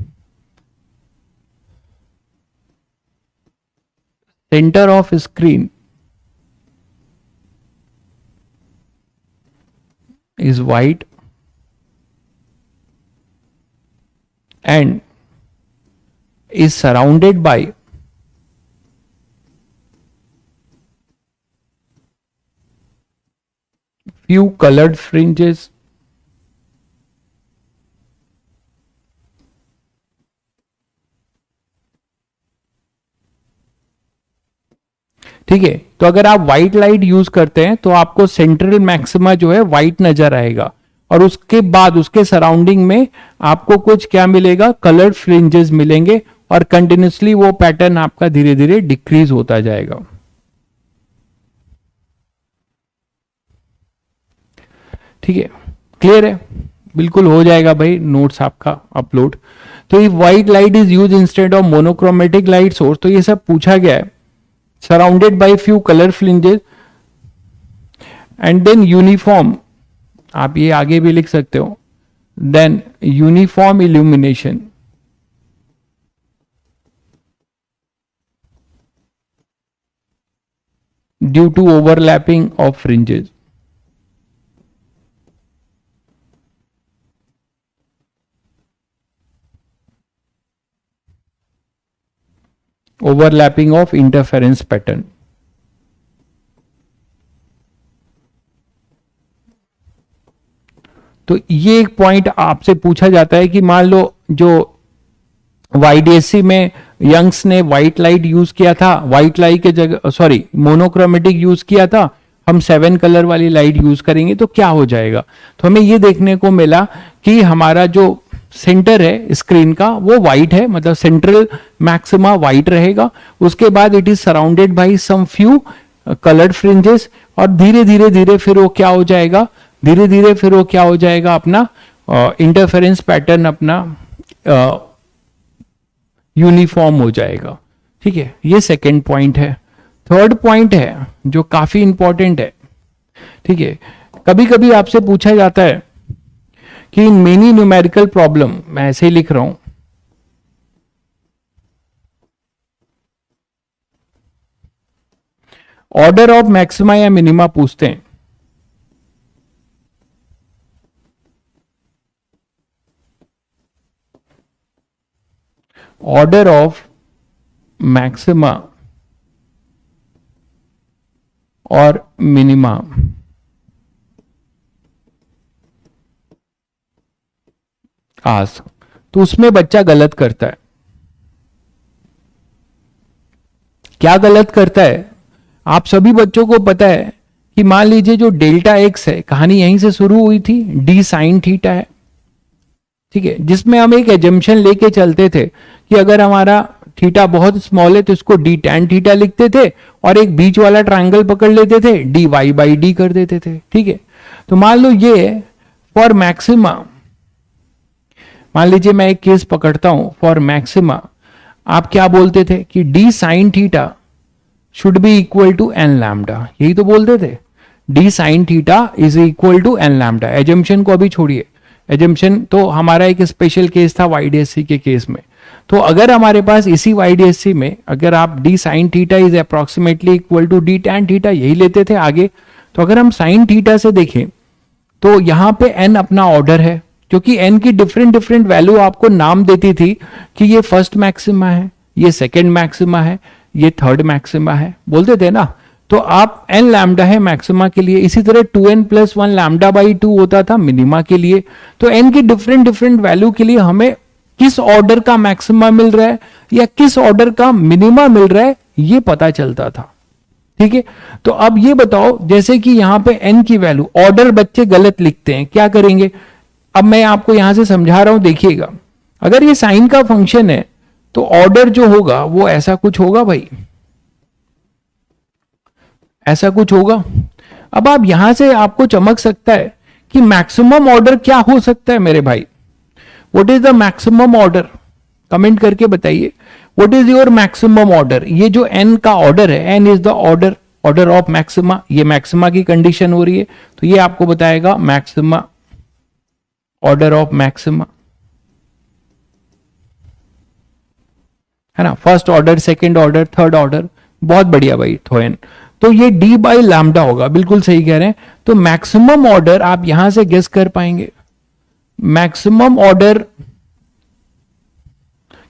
centre of screen is white and is surrounded by few colored fringes ठीक है। तो अगर आप व्हाइट लाइट यूज करते हैं तो आपको सेंट्रल मैक्सिमा जो है व्हाइट नजर आएगा, और उसके बाद उसके सराउंडिंग में आपको कुछ क्या मिलेगा, कलर्ड फ्रिंजेस मिलेंगे, और कंटिन्यूसली वो पैटर्न आपका धीरे धीरे डिक्रीज होता जाएगा। ठीक है, क्लियर है, बिल्कुल हो जाएगा भाई, नोट्स आपका अपलोड। तो if white light is use instead of monochromatic light source, तो ये सब पूछा गया है, surrounded by few colour fringes and then uniform, आप ये आगे भी लिख सकते हो, then uniform illumination due to overlapping of fringes. Overlapping of interference pattern. तो ये एक पॉइंट आपसे पूछा जाता है कि मान लो जो YDSC में यंग्स ने व्हाइट लाइट यूज किया था, व्हाइट लाइट के जगह सॉरी मोनोक्रोमेटिक यूज किया था, हम 7 कलर वाली लाइट यूज करेंगे तो क्या हो जाएगा। तो हमें ये देखने को मिला कि हमारा जो सेंटर है स्क्रीन का वो व्हाइट है, मतलब सेंट्रल मैक्सिमा व्हाइट रहेगा, उसके बाद it is surrounded by some few coloured fringes, और धीरे धीरे धीरे फिर वो क्या हो जाएगा, धीरे धीरे फिर वो क्या हो जाएगा, अपना इंटरफेरेंस पैटर्न अपना यूनिफॉर्म हो जाएगा। ठीक है, ये सेकेंड पॉइंट है। थर्ड पॉइंट है जो काफी इंपॉर्टेंट है। ठीक है, कभी कभी आपसे पूछा जाता है कि इन मेनी न्यूमेरिकल प्रॉब्लम, मैं ऐसे ही लिख रहा हूं, ऑर्डर ऑफ मैक्सिमा या मिनिमा पूछते हैं। ऑर्डर ऑफ मैक्सिमा और मिनिमा, आस्क, तो उसमें बच्चा गलत करता है। क्या गलत करता है, आप सभी बच्चों को पता है कि मान लीजिए जो डेल्टा एक्स है, कहानी यहीं से शुरू हुई थी, डी साइन थीटा है। ठीक है, जिसमें हम एक एजम्पशन लेके चलते थे कि अगर हमारा थीटा बहुत स्मॉल है तो इसको डी टैन थीटा लिखते थे, और एक बीच वाला ट्रायंगल पकड़ लेते थे, डी वाई बाई डी कर देते थे। ठीक है, तो मान लो ये फॉर मैक्सिमा, मान लीजिए मैं एक केस पकड़ता हूं फॉर मैक्सिमा, आप क्या बोलते थे कि D sine theta should be equal to N lambda, यही तो बोलते थे, D sine theta is equal to N lambda. Assumption को अभी छोड़िए, एजम्पशन तो हमारा एक स्पेशल केस था YDSC के केस में। तो अगर हमारे पास इसी YDSC में अगर आप D sine theta is approximately equal to D tan theta, यही लेते थे आगे, तो अगर हम साइन थीटा से देखें तो यहां पे n अपना ऑर्डर है, क्योंकि n की डिफरेंट डिफरेंट वैल्यू आपको नाम देती थी कि ये फर्स्ट मैक्सिमा है, ये सेकेंड मैक्सिमा है, ये थर्ड मैक्सिमा है, बोलते थे ना। तो आप n लैम्डा है मैक्सिमा के लिए, इसी तरह 2n + 1 लैम्डा बाई 2 होता था मिनिमा के लिए। तो n की डिफरेंट डिफरेंट वैल्यू के लिए हमें किस ऑर्डर का मैक्सिमा मिल रहा है या किस ऑर्डर का मिनिमा मिल रहा है ये पता चलता था। ठीक है, तो अब ये बताओ, जैसे कि यहां पे n की वैल्यू, ऑर्डर बच्चे गलत लिखते हैं, क्या करेंगे। अब मैं आपको यहां से समझा रहा हूं, देखिएगा, अगर ये साइन का फंक्शन है तो ऑर्डर जो होगा वो ऐसा कुछ होगा भाई, ऐसा कुछ होगा। अब आप यहां से आपको चमक सकता है कि मैक्सिमम ऑर्डर क्या हो सकता है मेरे भाई, what is the maximum order, comment करके बताइए, what is your maximum order. ये जो n का ऑर्डर है, n is the order, order of maxima, ये मैक्सिमा की कंडीशन हो रही है, तो ये आपको बताएगा मैक्सिमा, ऑर्डर ऑफ मैक्सिमा, है ना, first order, second order, third order, बहुत बढ़िया भाई थोएन। तो ये d बाई लैम्डा होगा, बिल्कुल सही कह रहे हैं। तो मैक्सिमम ऑर्डर आप यहां से गेस कर पाएंगे, मैक्सिमम ऑर्डर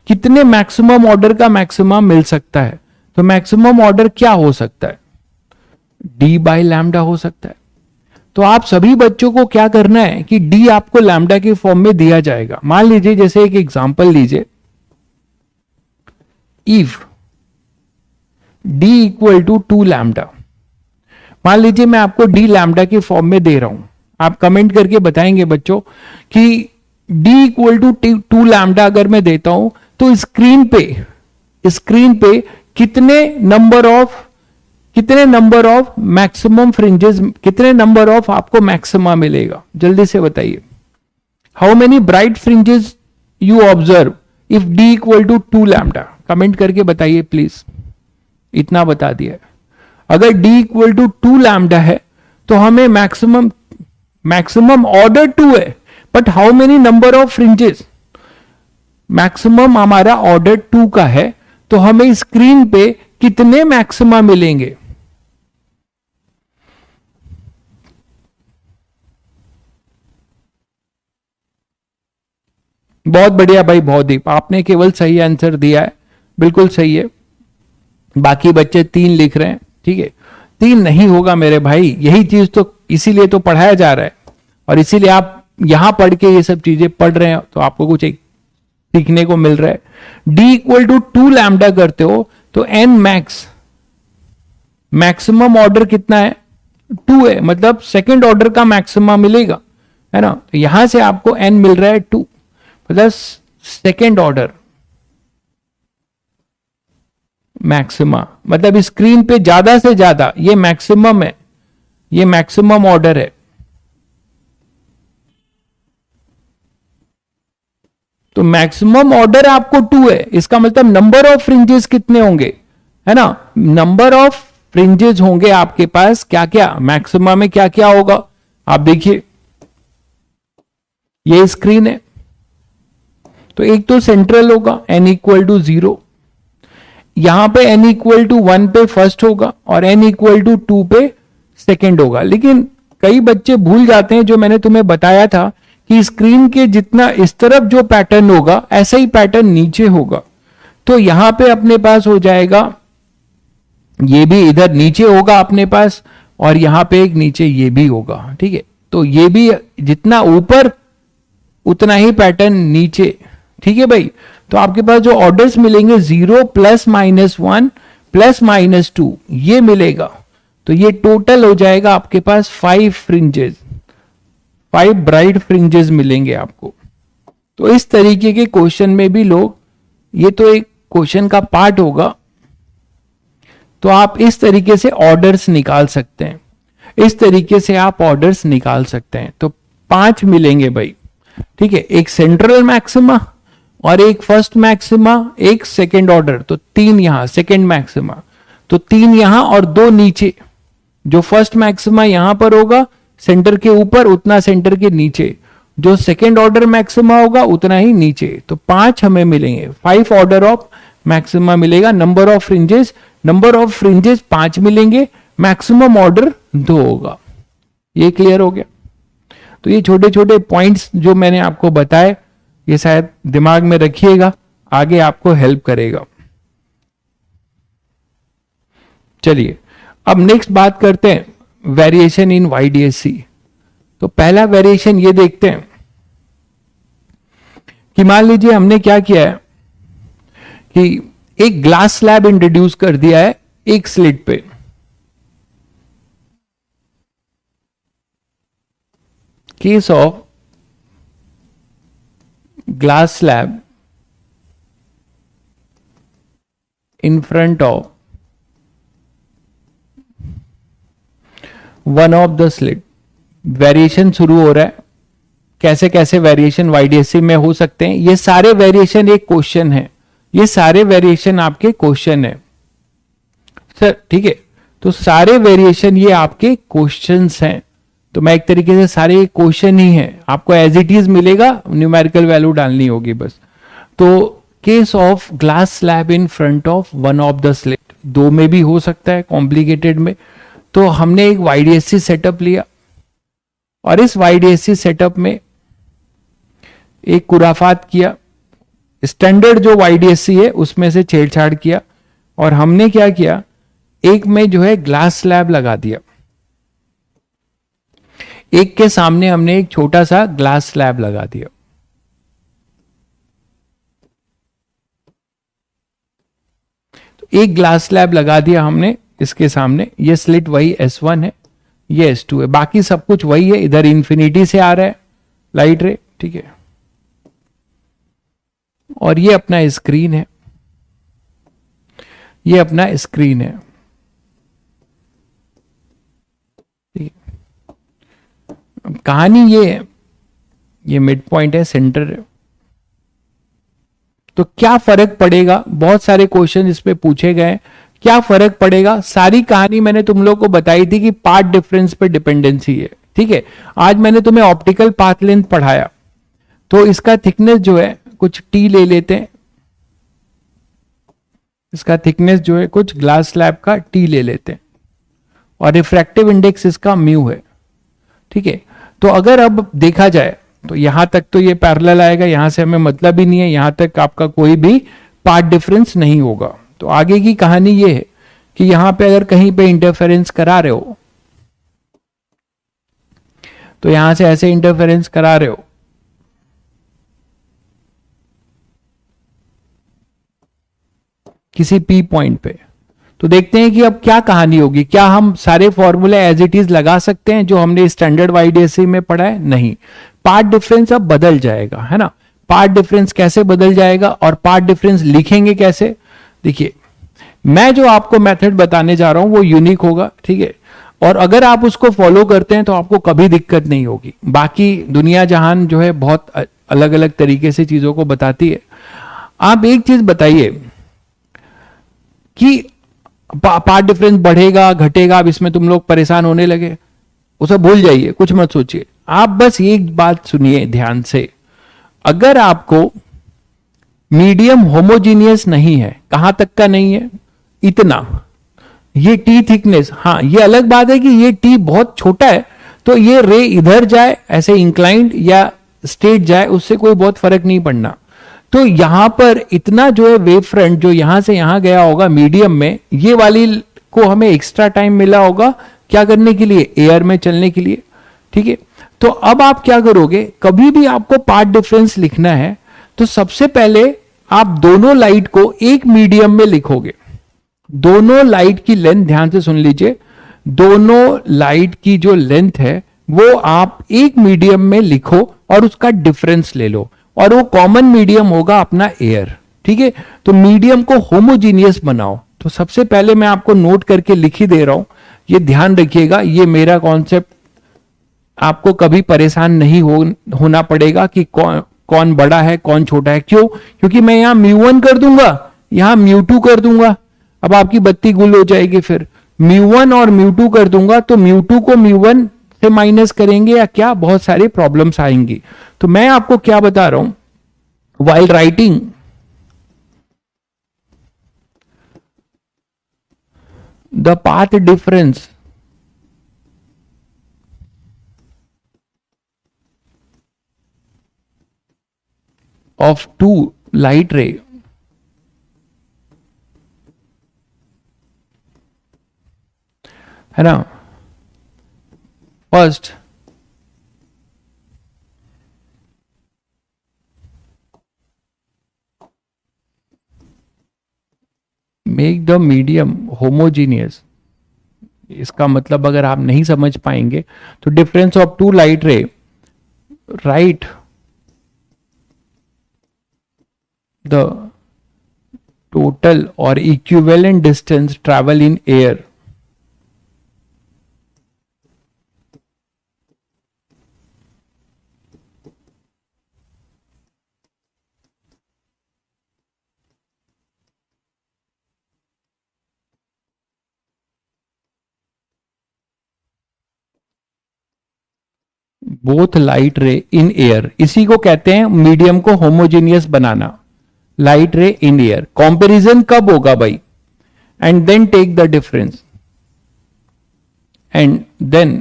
कितने मैक्सिमम ऑर्डर का मैक्सिमम मिल सकता है, तो मैक्सिमम ऑर्डर क्या हो सकता है, d बाई लैम्डा हो सकता है। तो आप सभी बच्चों को क्या करना है कि d आपको लैम्डा के फॉर्म में दिया जाएगा। मान लीजिए, जैसे एक एग्जांपल लीजिए, if d equal to 2 lambda. मान लीजिए मैं आपको d लैम्डा के फॉर्म में दे रहा हूं, आप कमेंट करके बताएंगे बच्चों कि d इक्वल टू 2 लैम्डा अगर मैं देता हूं तो स्क्रीन पे कितने नंबर ऑफ मैक्सिमम फ्रिंजेस, कितने नंबर ऑफ आपको मैक्सिमा मिलेगा, जल्दी से बताइए। How many bright fringes you observe if d equal to 2 lambda, comment करके बताइए प्लीज। इतना बता दिया, अगर d इक्वल टू 2 लैम्डा है तो हमें मैक्सिमम ऑर्डर 2 है, but how many number of fringes, maximum हमारा ऑर्डर 2 का है, तो हमें स्क्रीन पे कितने मैक्सिमा मिलेंगे। बहुत बढ़िया भाई भौदीप, आपने केवल सही आंसर दिया है, बिल्कुल सही है। बाकी बच्चे 3 लिख रहे हैं, ठीक है। 3 नहीं होगा मेरे भाई, यही चीज तो इसीलिए तो पढ़ाया जा रहा है, और इसीलिए आप यहां पढ़ के ये सब चीजें पढ़ रहे हैं, तो आपको कुछ एक सीखने को मिल रहा है। d इक्वल टू 2 लैम्डा करते हो तो n मैक्सिमम ऑर्डर कितना है, 2 है, मतलब सेकंड ऑर्डर का मैक्सिमा मिलेगा, है ना। तो यहां से आपको n मिल रहा है 2, मतलब सेकेंड ऑर्डर मैक्सिमा, मतलब स्क्रीन पे ज्यादा से ज्यादा ये मैक्सिमम है, ये मैक्सिमम ऑर्डर है। तो मैक्सिमम ऑर्डर आपको 2 है, इसका मतलब नंबर ऑफ फ्रिंजेस कितने होंगे, है ना। नंबर ऑफ फ्रिंजेस होंगे आपके पास क्या क्या, मैक्सिमा में क्या क्या होगा, आप देखिए ये स्क्रीन है, तो एक तो सेंट्रल होगा n इक्वल टू 0, यहां पे n इक्वल टू 1 पे फर्स्ट होगा और n इक्वल टू 2 पे सेकेंड होगा। लेकिन कई बच्चे भूल जाते हैं, जो मैंने तुम्हें बताया था कि स्क्रीन के जितना इस तरफ जो पैटर्न होगा ऐसा ही पैटर्न नीचे होगा। तो यहां पे अपने पास हो जाएगा, ये भी इधर नीचे होगा अपने पास, और यहां पे एक नीचे ये भी होगा, ठीक है। तो ये भी जितना ऊपर उतना ही पैटर्न नीचे, ठीक है भाई। तो आपके पास जो ऑर्डर्स मिलेंगे 0 प्लस माइनस 1 प्लस माइनस 2 ये मिलेगा, तो ये टोटल हो जाएगा आपके पास 5 फ्रिंजेस, 5 ब्राइट फ्रिंजेस मिलेंगे आपको। तो इस तरीके के क्वेश्चन में भी लोग, ये तो एक क्वेश्चन का पार्ट होगा, तो आप इस तरीके से ऑर्डर्स निकाल सकते हैं, इस तरीके से आप ऑर्डर्स निकाल सकते हैं। तो 5 मिलेंगे भाई, ठीक है, एक सेंट्रल मैक्सिमा और एक फर्स्ट मैक्सिमा, एक सेकेंड ऑर्डर, तो 3 यहां सेकेंड मैक्सिमा, तो 3 यहां और 2 नीचे। जो फर्स्ट मैक्सिमा यहां पर होगा सेंटर के ऊपर, उतना सेंटर के नीचे, जो सेकेंड ऑर्डर मैक्सिमा होगा उतना ही नीचे। तो 5 हमें मिलेंगे, 5 ऑर्डर ऑफ मैक्सिमा मिलेगा। नंबर ऑफ फ्रिंजेस 5 मिलेंगे, मैक्सिमम ऑर्डर 2 होगा। ये क्लियर हो गया। तो ये छोटे छोटे पॉइंट्स जो मैंने आपको बताए, ये शायद दिमाग में रखिएगा, आगे आपको हेल्प करेगा। चलिए अब नेक्स्ट बात करते हैं वेरिएशन इन YDSC। तो पहला वेरिएशन ये देखते हैं कि मान लीजिए हमने क्या किया है कि एक ग्लास स्लैब इंट्रोड्यूस कर दिया है एक स्लिट पे, case of glass slab in front of one of the slit। Variation शुरू हो रहा है, कैसे कैसे वेरिएशन YDSC में हो सकते हैं, ये सारे वेरिएशन एक क्वेश्चन है, ये सारे वेरिएशन आपके क्वेश्चन है सर, ठीक है। तो सारे वेरिएशन ये आपके क्वेश्चंस हैं, तो मैं एक तरीके से सारे क्वेश्चन ही हैं, आपको एज इट इज मिलेगा, न्यूमेरिकल वैल्यू डालनी होगी बस। तो case of glass slab in front of one of the slit, 2 में भी हो सकता है कॉम्प्लिकेटेड में। तो हमने एक YDSC सेटअप लिया और इस YDSC सेटअप में एक कुराफात किया, स्टैंडर्ड जो YDSC है उसमें से छेड़छाड़ किया, और हमने क्या किया, एक में जो है ग्लास स्लैब लगा दिया, एक के सामने हमने एक छोटा सा ग्लास स्लैब लगा दिया। तो एक ग्लास स्लैब लगा दिया हमने इसके सामने, ये स्लिट वही S1 है, ये S2 है, बाकी सब कुछ वही है, इधर इंफिनिटी से आ रहा है लाइट रे, ठीक है। और ये अपना स्क्रीन है, ये अपना स्क्रीन है, ठीक है। कहानी ये मिड पॉइंट है, सेंटर है। तो क्या फर्क पड़ेगा, बहुत सारे क्वेश्चन इस पे पूछे गए, क्या फर्क पड़ेगा। सारी कहानी मैंने तुम लोग को बताई थी कि पाथ डिफरेंस पे डिपेंडेंसी है, ठीक है। आज मैंने तुम्हें ऑप्टिकल पाथ लेंथ पढ़ाया, तो इसका थिकनेस जो है कुछ टी ले लेते हैं, इसका थिकनेस जो है कुछ ग्लास स्लैब का टी ले लेते हैं, और रिफ्रैक्टिव इंडेक्स इसका म्यू है, ठीक है। तो अगर अब देखा जाए तो यहां तक तो ये पैरेलल आएगा, यहां से हमें मतलब ही नहीं है, यहां तक आपका कोई भी पाथ डिफरेंस नहीं होगा। तो आगे की कहानी ये है कि यहां पे अगर कहीं पे इंटरफेरेंस करा रहे हो, तो यहां से ऐसे इंटरफेरेंस करा रहे हो, किसी पी पॉइंट पे, तो देखते हैं कि अब क्या कहानी होगी। क्या हम सारे फॉर्मूले एज इट इज लगा सकते हैं जो हमने स्टैंडर्ड वाईडीएससी में पढ़ा है? नहीं, पार्ट डिफरेंस अब बदल जाएगा, है ना। पार्ट डिफरेंस कैसे बदल जाएगा और पार्ट डिफरेंस लिखेंगे कैसे? देखिए, मैं जो आपको मेथड बताने जा रहा हूं वो यूनिक होगा, ठीक है। और अगर आप उसको फॉलो करते हैं तो आपको कभी दिक्कत नहीं होगी। बाकी दुनिया जहान जो है बहुत अलग अलग तरीके से चीजों को बताती है। आप एक चीज बताइए कि पार्ट डिफरेंस बढ़ेगा घटेगा, अब इसमें तुम लोग परेशान होने लगे, उसे भूल जाइए, कुछ मत सोचिए। आप बस एक बात सुनिए ध्यान से, अगर आपको मीडियम होमोजीनियस नहीं है, कहां तक का नहीं है? इतना, ये टी थिकनेस, हाँ ये अलग बात है कि ये टी बहुत छोटा है, तो ये रे इधर जाए ऐसे इंक्लाइंड या स्ट्रेट जाए, उससे कोई बहुत फर्क नहीं पड़ना। तो यहां पर इतना जो है वेव फ्रंट जो यहां से यहां गया होगा मीडियम में, ये वाली को हमें एक्स्ट्रा टाइम मिला होगा क्या करने के लिए? एयर में चलने के लिए, ठीक है। तो अब आप क्या करोगे, कभी भी आपको पाथ डिफरेंस लिखना है तो सबसे पहले आप दोनों लाइट को एक मीडियम में लिखोगे। दोनों लाइट की लेंथ, ध्यान से सुन लीजिए, दोनों लाइट की जो लेंथ है वो आप एक मीडियम में लिखो और उसका डिफरेंस ले लो, और वो कॉमन मीडियम होगा अपना एयर, ठीक है। तो मीडियम को होमोजीनियस बनाओ। तो सबसे पहले मैं आपको नोट करके लिख ही दे रहा हूं, ये ध्यान रखिएगा, ये मेरा कॉन्सेप्ट, आपको कभी परेशान नहीं होना पड़ेगा कि कौन बड़ा है कौन छोटा है। क्यों? क्योंकि मैं यहां म्यू1 कर दूंगा, यहां म्यू2 कर दूंगा, अब आपकी बत्ती गुल हो जाएगी। फिर म्यू1 और म्यू2 कर दूंगा तो म्यू2 को म्यू1 से माइनस करेंगे या क्या, बहुत सारी प्रॉब्लम्स आएंगी। तो मैं आपको क्या बता रहा हूं, while writing the path difference of two light ray है ना। First make the medium homogeneous. इसका मतलब अगर आप नहीं समझ पाएंगे तो difference of two light ray, right the total or equivalent distance travel in air both light ray in air। इसी को कहते हैं मीडियम को होमोजीनियस बनाना, लाइट रे इन एयर। कंपैरिजन कब होगा भाई? And then take the difference, and then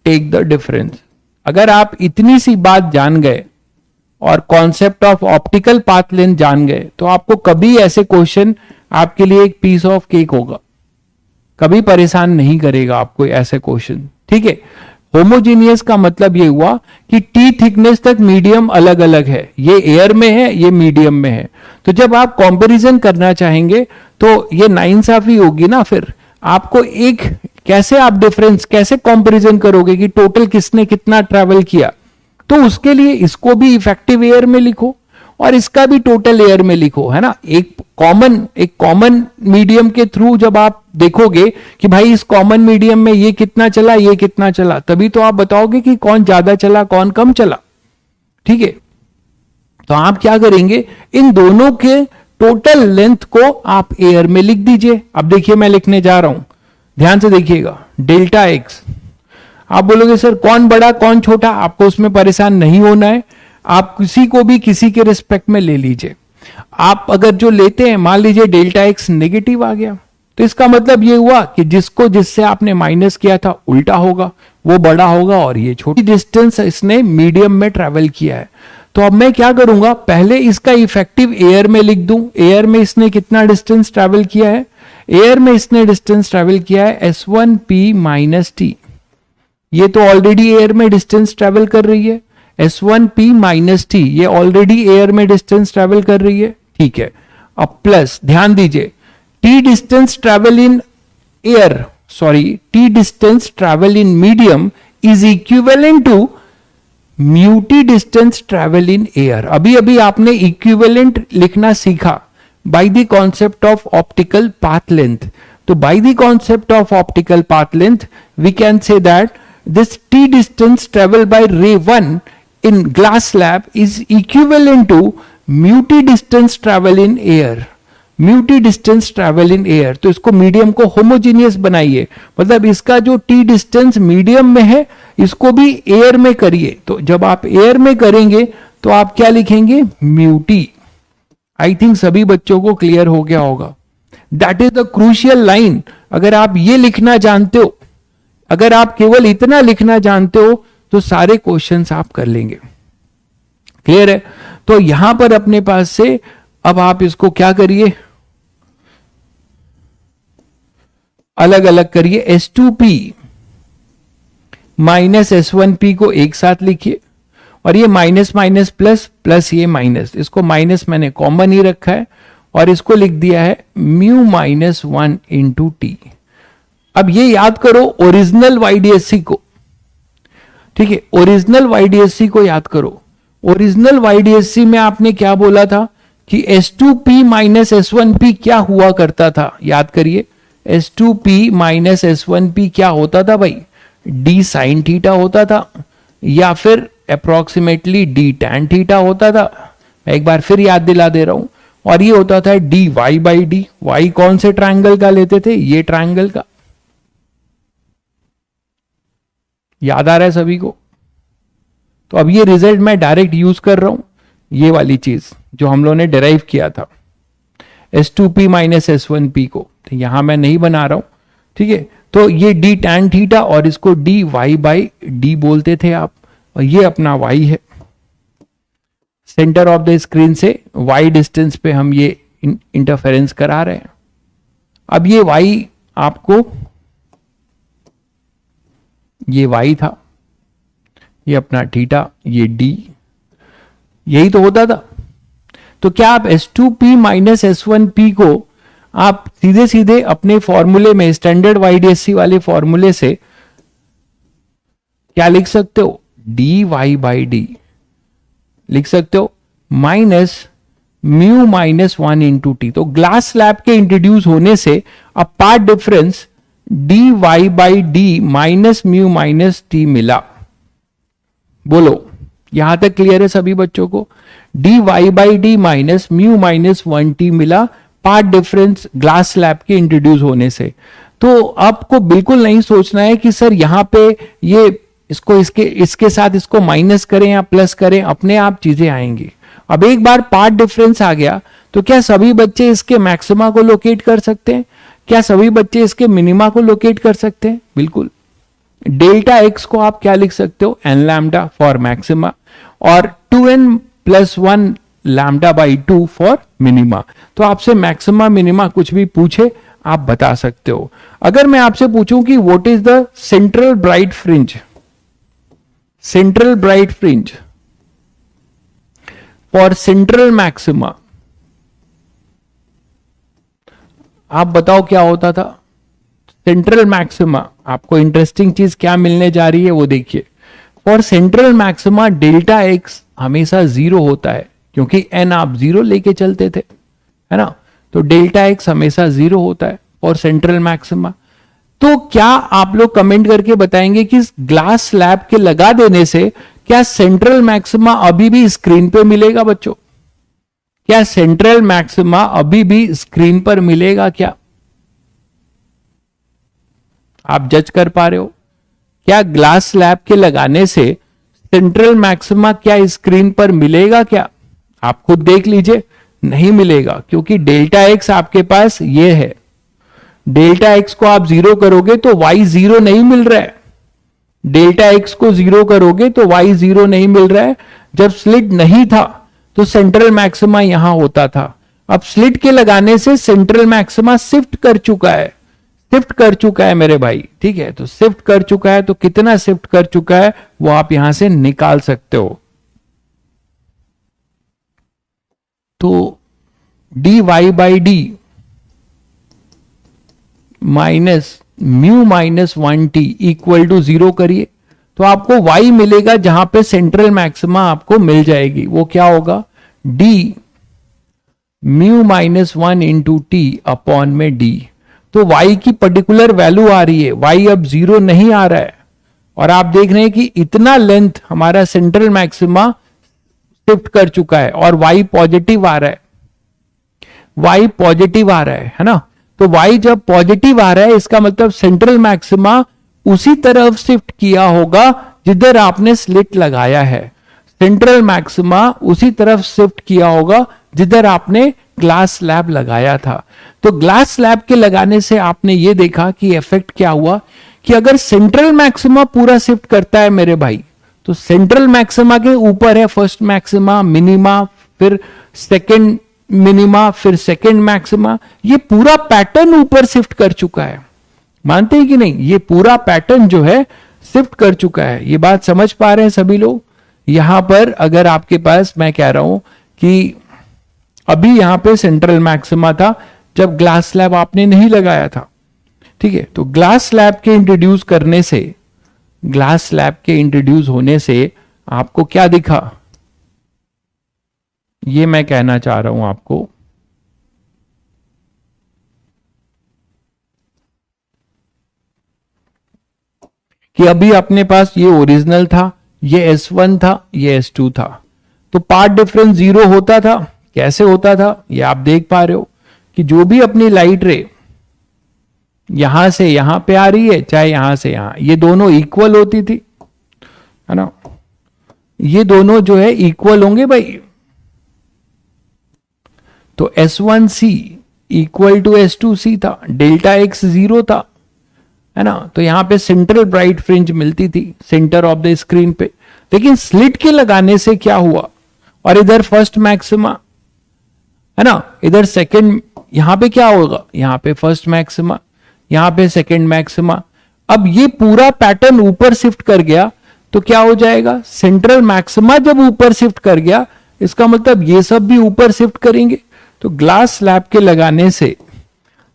take the difference. अगर आप इतनी सी बात जान गए और concept of optical path length जान गए तो आपको कभी ऐसे क्वेश्चन आपके लिए एक पीस ऑफ केक होगा, कभी परेशान नहीं करेगा आपको ऐसे क्वेश्चन, ठीक है। होमोजीनियस का मतलब ये हुआ कि टी थिकनेस तक मीडियम अलग अलग है, ये एयर में है, ये मीडियम में है। तो जब आप कंपैरिजन करना चाहेंगे तो ये नाइंसाफी होगी ना, फिर आपको एक कैसे आप डिफरेंस कैसे कंपैरिजन करोगे कि टोटल किसने कितना ट्रैवल किया। तो उसके लिए इसको भी इफेक्टिव एयर में लिखो और इसका भी टोटल एयर में लिखो, है ना। एक कॉमन मीडियम के थ्रू जब आप देखोगे कि भाई इस कॉमन मीडियम में ये कितना चला, ये कितना चला, तभी तो आप बताओगे कि कौन ज्यादा चला कौन कम चला। ठीक है, तो आप क्या करेंगे, इन दोनों के टोटल लेंथ को आप एयर में लिख दीजिए। अब देखिए मैं लिखने जा रहा हूं, ध्यान से देखिएगा। डेल्टा एक्स, आप बोलोगे सर कौन बड़ा कौन छोटा, आपको उसमें परेशान नहीं होना है, आप किसी को भी किसी के रिस्पेक्ट में ले लीजिए। आप अगर जो लेते हैं, मान लीजिए डेल्टा एक्स नेगेटिव आ गया, तो इसका मतलब ये हुआ कि जिसको जिससे आपने माइनस किया था उल्टा होगा, वो बड़ा होगा और ये छोटी डिस्टेंस इसने मीडियम में ट्रेवल किया है। तो अब मैं क्या करूंगा, पहले इसका इफेक्टिव एयर में लिख दूं। एयर में इसने कितना डिस्टेंस ट्रेवल किया है, एयर में इसने डिस्टेंस ट्रेवल किया है S1P माइनस टी। ये तो ऑलरेडी एयर में डिस्टेंस ट्रेवल कर रही है, S1P माइनस टी, ये ऑलरेडी एयर में डिस्टेंस ट्रेवल कर रही है। ठीक है, अब प्लस ध्यान दीजिए, T distance travel in air, sorry T distance travel in medium is equivalent to mu T distance travel in air. अभी अभी आपने इक्विवेलेंट लिखना सीखा by the concept of optical path length. तो by the concept of optical path length we can say that this T distance travel by ray 1 in glass slab is equivalent to mu t distance travel in air, mu t distance travel in air। तो इसको medium को homogeneous बनाइए, मतलब इसका जो t distance medium में है इसको भी एयर में करिए। तो जब आप एयर में करेंगे तो आप क्या लिखेंगे, mu t। आई थिंक सभी बच्चों को क्लियर हो गया होगा। That is the crucial line. अगर आप ये लिखना जानते हो, अगर आप केवल इतना लिखना जानते हो तो सारे क्वेश्चंस आप कर लेंगे। क्लियर है, तो यहां पर अपने पास से अब आप इसको क्या करिए, अलग अलग करिए। S2P माइनस S1P को एक साथ लिखिए, और ये माइनस माइनस प्लस प्लस ये माइनस, इसको माइनस मैंने कॉमन ही रखा है और इसको लिख दिया है म्यू माइनस 1 इंटू टी। अब ये याद करो ओरिजिनल YDSC को, ठीक है, ओरिजिनल YDSC को याद करो। ओरिजिनल YDSC में आपने क्या बोला था कि S2P माइनस S1P क्या हुआ करता था, याद करिए। S2P माइनस S1P क्या होता था भाई, D sin थीटा होता था, या फिर अप्रोक्सीमेटली D tan थीटा होता था। मैं एक बार फिर याद दिला दे रहा हूं, और ये होता था dy बाई डी। y कौन से ट्रायंगल का लेते थे, ये ट्रायंगल का। याद आ रहा है सभी को? तो अब ये रिजल्ट मैं डायरेक्ट यूज कर रहा हूं, ये वाली चीज जो हम लोगों ने डिराइव किया था S2P माइनस S1P को, तो यहां मैं नहीं बना रहा हूं, ठीक है। तो ये D tan थीटा और इसको dy बाई डी बोलते थे आप, और ये अपना y है। सेंटर ऑफ द स्क्रीन से y डिस्टेंस पे हम ये इंटरफेरेंस करा रहे हैं। अब ये y आपको, ये y था, ये अपना थीटा, ये d, यही तो होता था। तो क्या आप S2P माइनस S1P को आप सीधे सीधे अपने फॉर्मूले में, स्टैंडर्ड YDSC वाले फॉर्मूले से क्या लिख सकते हो, dy बाई डी लिख सकते हो, minus mu minus 1 into T. तो ग्लास स्लैब के इंट्रोड्यूस होने से अब path difference dy by D minus mu minus T मिला। बोलो यहां तक क्लियर है सभी बच्चों को? dy by D minus mu minus 1t मिला, पार्ट डिफरेंस ग्लास स्लैब के इंट्रोड्यूस होने से। तो आपको बिल्कुल नहीं सोचना है कि सर यहां पे ये इसको इसके साथ इसको माइनस करें या प्लस करें, अपने आप चीजें आएंगी। अब एक बार पार्ट डिफरेंस आ गया तो क्या सभी बच्चे इसके मैक्सिमा को लोकेट कर सकते हैं? क्या सभी बच्चे इसके मिनिमा को लोकेट कर सकते हैं? बिल्कुल। डेल्टा एक्स को आप क्या लिख सकते हो, एन लैम्डा फॉर मैक्सिमा, और 2n plus 1 lambda by 2 for minima. तो आपसे मैक्सिमा मिनिमा कुछ भी पूछे आप बता सकते हो। अगर मैं आपसे पूछूं कि what is the central bright fringe, central bright fringe for central maxima, आप बताओ क्या होता था? सेंट्रल मैक्सिमा, आपको इंटरेस्टिंग चीज क्या मिलने जा रही है वो देखिए। For central maxima delta x हमेशा 0 होता है, क्योंकि एन आप 0 लेके चलते थे, है ना? तो डेल्टा एक्स हमेशा 0 होता है फॉर सेंट्रल मैक्सिमा। तो क्या आप लोग कमेंट करके बताएंगे कि ग्लास स्लैब के लगा देने से क्या सेंट्रल मैक्सिमा अभी भी स्क्रीन पे मिलेगा बच्चों? क्या सेंट्रल मैक्सिमा अभी भी स्क्रीन पर मिलेगा क्या? आप जज कर पा रहे हो? क्या ग्लास स्लैब के लगाने से सेंट्रल मैक्सिमा क्या स्क्रीन पर मिलेगा क्या? आप खुद देख लीजिए, नहीं मिलेगा, क्योंकि डेल्टा एक्स आपके पास ये है। डेल्टा एक्स को आप 0 करोगे तो वाई 0 नहीं मिल रहा है। डेल्टा एक्स को 0 करोगे तो वाई 0 नहीं मिल रहा है। जब स्लिट नहीं था तो सेंट्रल मैक्सिमा यहां होता था। अब स्लिट के लगाने से सेंट्रल मैक्सिमा शिफ्ट कर चुका है, शिफ्ट कर चुका है मेरे भाई, ठीक है? तो शिफ्ट कर चुका है, तो कितना शिफ्ट कर चुका है वो आप यहां से निकाल सकते हो। तो D Y by D minus mu minus 1t equal to 0 करिए, तो आपको y मिलेगा जहां पे सेंट्रल मैक्सिमा आपको मिल जाएगी। वो क्या होगा? d mu minus 1 into T upon में d। तो y की पर्टिकुलर वैल्यू आ रही है, y अब 0 नहीं आ रहा है, और आप देख रहे हैं कि इतना लेंथ हमारा सेंट्रल मैक्सिमा शिफ्ट कर चुका है और y पॉजिटिव आ रहा है, y पॉजिटिव आ रहा है ना? तो y जब पॉजिटिव आ रहा है इसका मतलब सेंट्रल मैक्सिमा उसी तरफ शिफ्ट किया होगा जिधर आपने स्लिट लगाया है। सेंट्रल मैक्सिमा उसी तरफ शिफ्ट किया होगा जिधर आपने ग्लास स्लैब लगाया था। तो ग्लास स्लैब के लगाने से आपने ये देखा कि इफेक्ट क्या हुआ कि अगर सेंट्रल मैक्सिमा पूरा शिफ्ट करता है मेरे भाई, तो सेंट्रल मैक्सिमा के ऊपर है फर्स्ट मैक्सिमा, मिनिमा, फिर सेकंड मिनिमा, फिर सेकंड मैक्सिमा। ये पूरा पैटर्न ऊपर शिफ्ट कर चुका है, मानते हैं कि नहीं? ये पूरा पैटर्न जो है शिफ्ट कर चुका है। ये बात समझ पा रहे हैं सभी लोग? यहां पर अगर आपके पास, मैं कह रहा हूं कि अभी यहां पे सेंट्रल मैक्सिमा था जब ग्लास स्लैब आपने नहीं लगाया था, ठीक है? तो ग्लास स्लैब के इंट्रोड्यूस करने से, ग्लास स्लैब के इंट्रोड्यूस होने से आपको क्या दिखा, ये मैं कहना चाह रहा हूं आपको। कि अभी अपने पास ये ओरिजिनल था, ये S1 था, ये S2 था, तो पार्ट डिफरेंस 0 होता था। कैसे होता था ये आप देख पा रहे हो कि जो भी अपनी लाइट रे यहां से यहां पे आ रही है, चाहे यहां से यहां, ये दोनों इक्वल होती थी, है ना? ये दोनों जो है इक्वल होंगे भाई। तो S1C इक्वल टू S2C था, डेल्टा एक्स 0 था, है ना? तो यहां पे सेंट्रल ब्राइट फ्रिंज मिलती थी सेंटर ऑफ द स्क्रीन पे। लेकिन स्लिट के लगाने से क्या हुआ, और इधर फर्स्ट मैक्सिमा, है ना, इधर सेकंड, यहां पे क्या होगा, यहां पे फर्स्ट मैक्सिमा, यहां पे सेकंड मैक्सिमा। अब ये पूरा पैटर्न ऊपर शिफ्ट कर गया तो क्या हो जाएगा? सेंट्रल मैक्सिमा जब ऊपर शिफ्ट कर गया इसका मतलब ये सब भी ऊपर शिफ्ट करेंगे। तो ग्लास स्लैब के लगाने से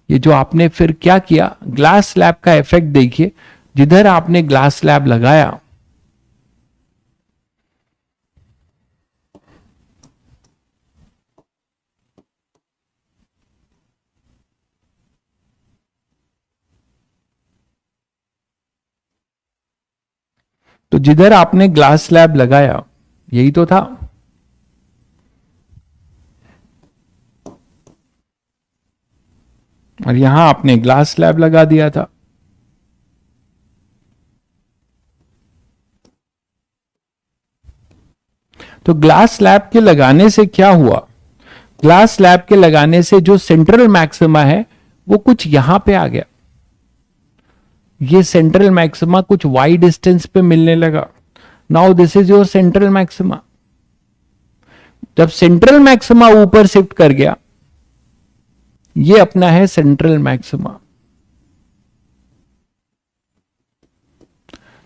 ये जो आपने फिर क्या किया, ग्लास स्लैब का इफेक्ट देखिए, जिधर आपने ग्लास स्लैब लगाया तो जिधर आपने ग्लास स्लैब लगाया यही तो था, और यहां आपने ग्लास स्लैब लगा दिया था। तो ग्लास स्लैब के लगाने से क्या हुआ, ग्लास स्लैब के लगाने से जो सेंट्रल मैक्सिमा है वो कुछ यहां पे आ गया। ये सेंट्रल मैक्सिमा कुछ वाई डिस्टेंस पे मिलने लगा। Now this is your central maxima. जब सेंट्रल मैक्सिमा ऊपर शिफ्ट कर गया, ये अपना है सेंट्रल मैक्सिमा।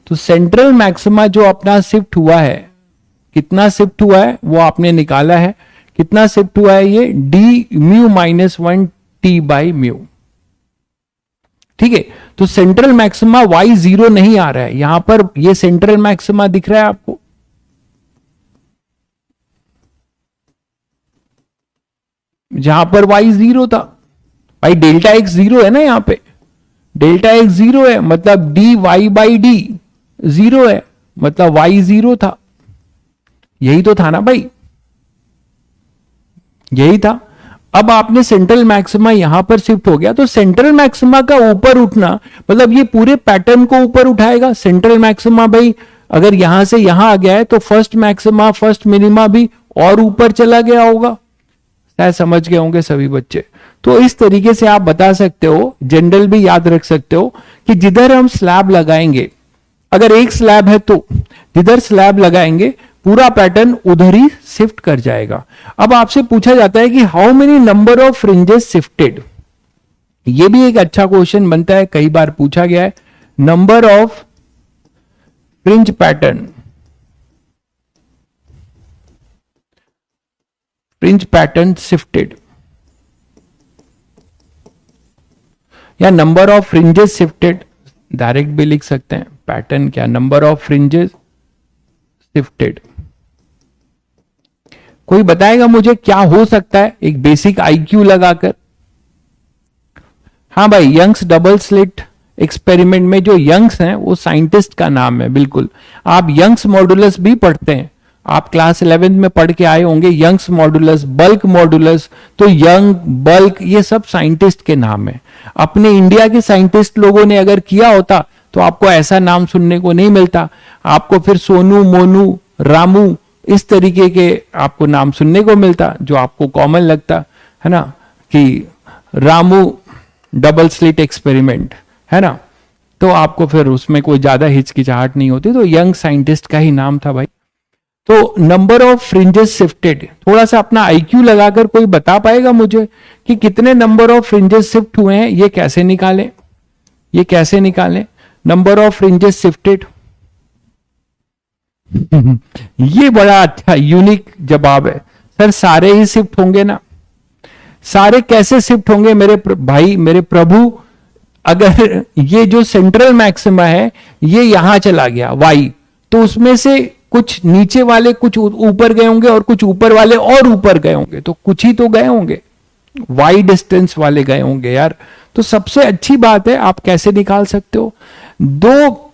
तो सेंट्रल मैक्सिमा जो अपना शिफ्ट हुआ है, कितना शिफ्ट हुआ है वो आपने निकाला है, कितना शिफ्ट हुआ है ये D mu minus 1 T by mu. ठीक है, तो सेंट्रल मैक्सिमा y जीरो नहीं आ रहा है यहां पर, ये सेंट्रल मैक्सिमा दिख रहा है आपको, जहां पर y जीरो था भाई, डेल्टा x जीरो है ना, यहां पे डेल्टा x जीरो है, मतलब D Y by D zero है, मतलब y जीरो था, यही तो था ना भाई, यही था। अब आपने सेंट्रल मैक्सिमा यहां पर शिफ्ट हो गया, तो सेंट्रल मैक्सिमा का ऊपर उठना मतलब ये पूरे पैटर्न को ऊपर उठाएगा। सेंट्रल मैक्सिमा भाई अगर यहां से यहां आ गया है तो फर्स्ट मैक्सिमा फर्स्ट मिनिमा भी और ऊपर चला गया होगा, शायद समझ गए होंगे सभी बच्चे। तो इस तरीके से आप बता सकते हो, जनरल भी याद रख सकते हो कि जिधर हम स्लैब लगाएंगे, अगर एक स्लैब है तो जिधर स्लैब लगाएंगे पूरा पैटर्न उधर ही शिफ्ट कर जाएगा। अब आपसे पूछा जाता है कि how many number of fringes shifted, ये भी एक अच्छा क्वेश्चन बनता है, कई बार पूछा गया है। Number of fringe pattern, fringe pattern shifted, या number of fringes shifted, direct भी लिख सकते हैं। पैटर्न क्या, नंबर ऑफ फ्रिंजेस शिफ्टेड। कोई बताएगा मुझे क्या हो सकता है, एक बेसिक आईक्यू लगाकर। हाँ भाई, यंग्स डबल स्लिट एक्सपेरिमेंट में जो यंग्स हैं वो साइंटिस्ट का नाम है, बिल्कुल। आप यंग्स मॉडुलस भी पढ़ते हैं, आप क्लास 11 में पढ़ के आए होंगे यंग्स मॉडुलस, बल्क मॉडुलस। तो यंग, बल्क, ये सब साइंटिस्ट के नाम है। अपने इंडिया के साइंटिस्ट लोगों ने अगर किया होता तो आपको ऐसा नाम सुनने को नहीं मिलता, आपको फिर सोनू, मोनू, रामू इस तरीके के आपको नाम सुनने को मिलता, जो आपको कॉमन लगता है ना, कि रामू डबल स्लिट एक्सपेरिमेंट, है ना, तो आपको फिर उसमें कोई ज्यादा हिचकिचाहट नहीं होती। तो यंग साइंटिस्ट का ही नाम था भाई। तो नंबर ऑफ फ्रिंजेस शिफ्टेड, थोड़ा सा अपना आईक्यू लगाकर कोई बता पाएगा मुझे कि कितने नंबर ऑफ फ्रिंजेस शिफ्ट हुए हैं, ये कैसे निकालें, ये कैसे निकालें नंबर ऑफ फ्रिंजेस शिफ्टेड। ये बड़ा अच्छा यूनिक जवाब है सर, सारे ही शिफ्ट होंगे ना। सारे कैसे शिफ्ट होंगे मेरे भाई, मेरे प्रभु, अगर ये जो सेंट्रल मैक्सिमा है ये यहां चला गया वाई, तो उसमें से कुछ नीचे वाले कुछ ऊपर गए होंगे और कुछ ऊपर वाले और ऊपर गए होंगे, तो कुछ ही तो गए होंगे, वाई डिस्टेंस वाले गए होंगे यार। तो सबसे अच्छी बात है, आप कैसे निकाल सकते हो, दो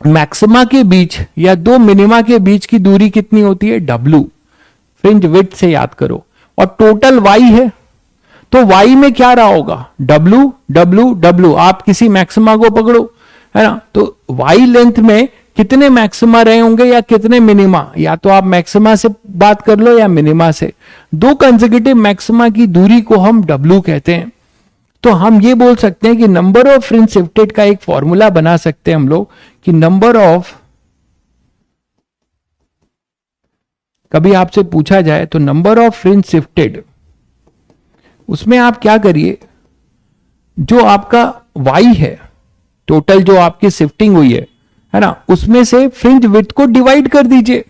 मैक्सिमा के बीच या दो मिनिमा के बीच की दूरी कितनी होती है, W, फ्रिंज विड्थ से याद करो, और टोटल Y है, तो Y में क्या रहा होगा, W W W। आप किसी मैक्सिमा को पकड़ो, है ना, तो Y लेंथ में कितने मैक्सिमा रहे होंगे या कितने मिनिमा, या तो आप मैक्सिमा से बात कर लो या मिनिमा से। दो कंसेक्यूटिव मैक्सिमा की दूरी को हम W कहते हैं। तो हम ये बोल सकते हैं कि नंबर ऑफ फ्रिंज शिफ्टेड का एक फॉर्मूला बना सकते हैं हम लोग कि नंबर ऑफ, कभी आपसे पूछा जाए तो नंबर ऑफ फ्रिंज शिफ्टेड, उसमें आप क्या करिए, जो आपका y है, टोटल जो आपकी शिफ्टिंग हुई है ना, उसमें से फ्रिंज विड्थ को डिवाइड कर दीजिए।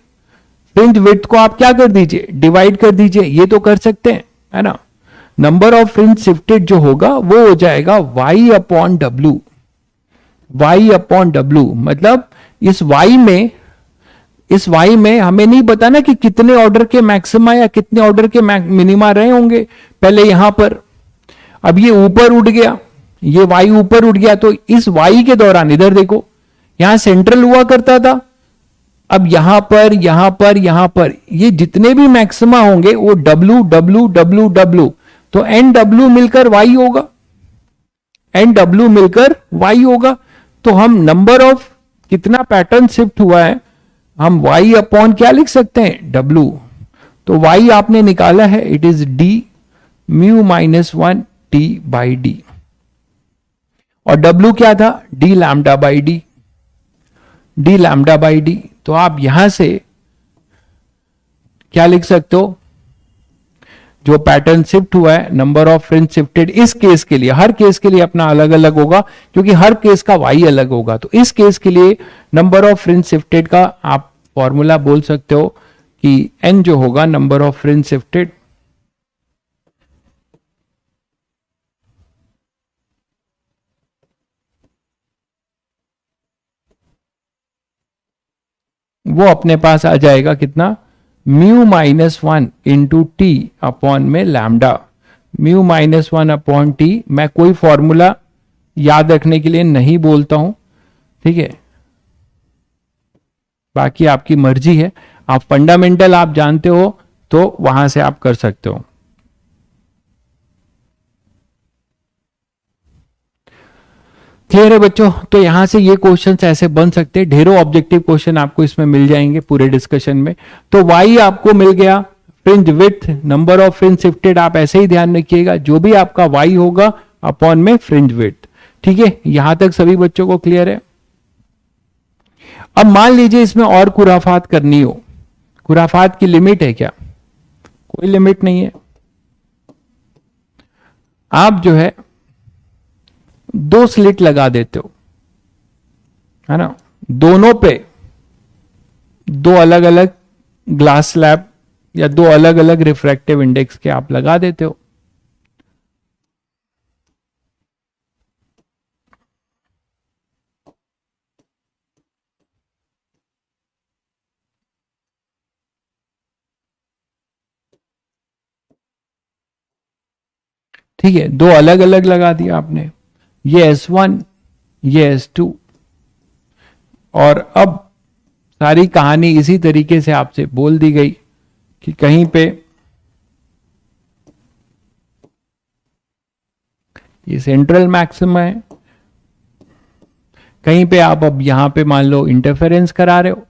फ्रिंज विड्थ को आप क्या कर दीजिए, डिवाइड कर दीजिए, ये तो कर सकते हैं, है ना। नंबर ऑफ फ्रिंज शिफ्टेड जो होगा वो हो जाएगा y upon W, y upon W। मतलब इस y में हमें नहीं पता ना कि कितने ऑर्डर के मैक्सिमा या कितने ऑर्डर के मिनिमा रहे होंगे पहले यहां पर। अब ये ऊपर उठ गया, ये y ऊपर उठ गया, तो इस y के दौरान इधर देखो, यहां सेंट्रल हुआ करता था, अब यहां पर यहां पर यहां पर ये जितने भी मैक्सिमा होंगे वो W W W W, तो NW मिलकर Y होगा, NW मिलकर Y होगा। तो हम नंबर ऑफ कितना पैटर्न शिफ्ट हुआ है हम Y अपॉन क्या लिख सकते हैं, W। तो Y आपने निकाला है, it is D mu minus 1 T by D, और W क्या था, D lambda by D, D lambda by D। तो आप यहां से क्या लिख सकते हो, जो पैटर्न शिफ्ट हुआ है, नंबर ऑफ फ्रिंज शिफ्टेड, इस केस के लिए, हर केस के लिए अपना अलग अलग होगा क्योंकि हर केस का वाई अलग होगा। तो इस केस के लिए नंबर ऑफ फ्रिंज शिफ्टेड का आप फॉर्मूला बोल सकते हो कि एन जो होगा नंबर ऑफ फ्रिंज शिफ्टेड, वो अपने पास आ जाएगा कितना, mu minus one into T upon में lambda. Mu minus one upon T, मैं कोई फॉर्मूला याद रखने के लिए नहीं बोलता हूं, ठीक है, बाकी आपकी मर्जी है। आप फंडामेंटल आप जानते हो तो वहां से आप कर सकते हो। क्लियर है बच्चों? तो यहां से ये क्वेश्चंस ऐसे बन सकते हैं, ढेरों ऑब्जेक्टिव क्वेश्चन आपको इसमें मिल जाएंगे पूरे डिस्कशन में। तो वाई आपको मिल गया, fringe width, number of fringe shifted आप ऐसे ही ध्यान रखिएगा, जो भी आपका वाई होगा अपॉन में फ्रिंज विड्थ। ठीक है, यहां तक सभी बच्चों को क्लियर है? अब मान लीजिए इसमें और खुराफात करनी हो, खुराफात की लिमिट है क्या? कोई लिमिट नहीं है। आप जो है दो स्लिट लगा देते हो, है ना, दोनों पे दो अलग अलग ग्लास स्लैब या दो अलग अलग रिफ्रैक्टिव इंडेक्स के आप लगा देते हो। ठीक है, दो अलग अलग लगा दिया आपने, ये S1 ये S2, और अब सारी कहानी इसी तरीके से आपसे बोल दी गई कि कहीं पे ये सेंट्रल मैक्सिमा है, कहीं पे आप अब यहां पे मान लो इंटरफेरेंस करा रहे हो।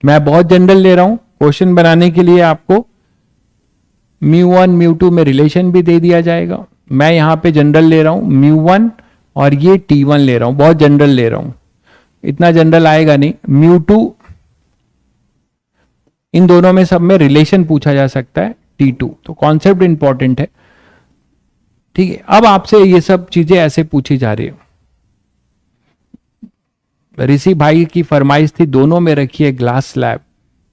मैं बहुत जनरल ले रहा हूं क्वेश्चन बनाने के लिए, आपको μ1 μ2 में रिलेशन भी दे दिया जाएगा। मैं यहां पे जनरल ले रहा हूं μ1 और ये T1 ले रहा हूं, बहुत जनरल ले रहा हूं, इतना जनरल आएगा नहीं। μ2 इन दोनों में सब में रिलेशन पूछा जा सकता है, T2, तो कॉन्सेप्ट इंपॉर्टेंट है। ठीक है, अब आपसे ये सब चीजें ऐसे पूछी जा रही है। ऋषि भाई की फरमाइश थी दोनों में रखिए ग्लास स्लैब,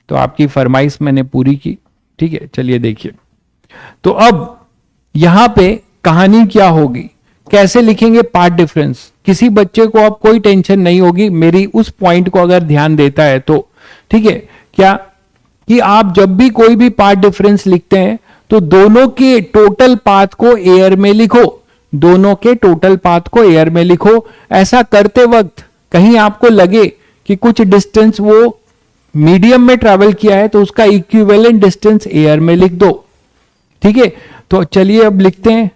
तो आपकी फरमाइश मैंने पूरी की। ठीक है, चलिए देखिए, तो अब यहां पे कहानी क्या होगी, कैसे लिखेंगे पार्ट डिफरेंस। किसी बच्चे को अब कोई टेंशन नहीं होगी मेरी उस पॉइंट को अगर ध्यान देता है तो। ठीक है, क्या कि आप जब भी कोई भी पार्ट डिफरेंस लिखते हैं तो दोनों के टोटल पाथ को एयर में लिखो, दोनों के टोटल पाथ को एयर में लिखो। ऐसा करते वक्त कहीं आपको लगे कि कुछ डिस्टेंस वो मीडियम में ट्रैवल किया है तो उसका इक्विवेलेंट डिस्टेंस एयर में लिख दो। ठीक है, तो चलिए अब लिखते हैं।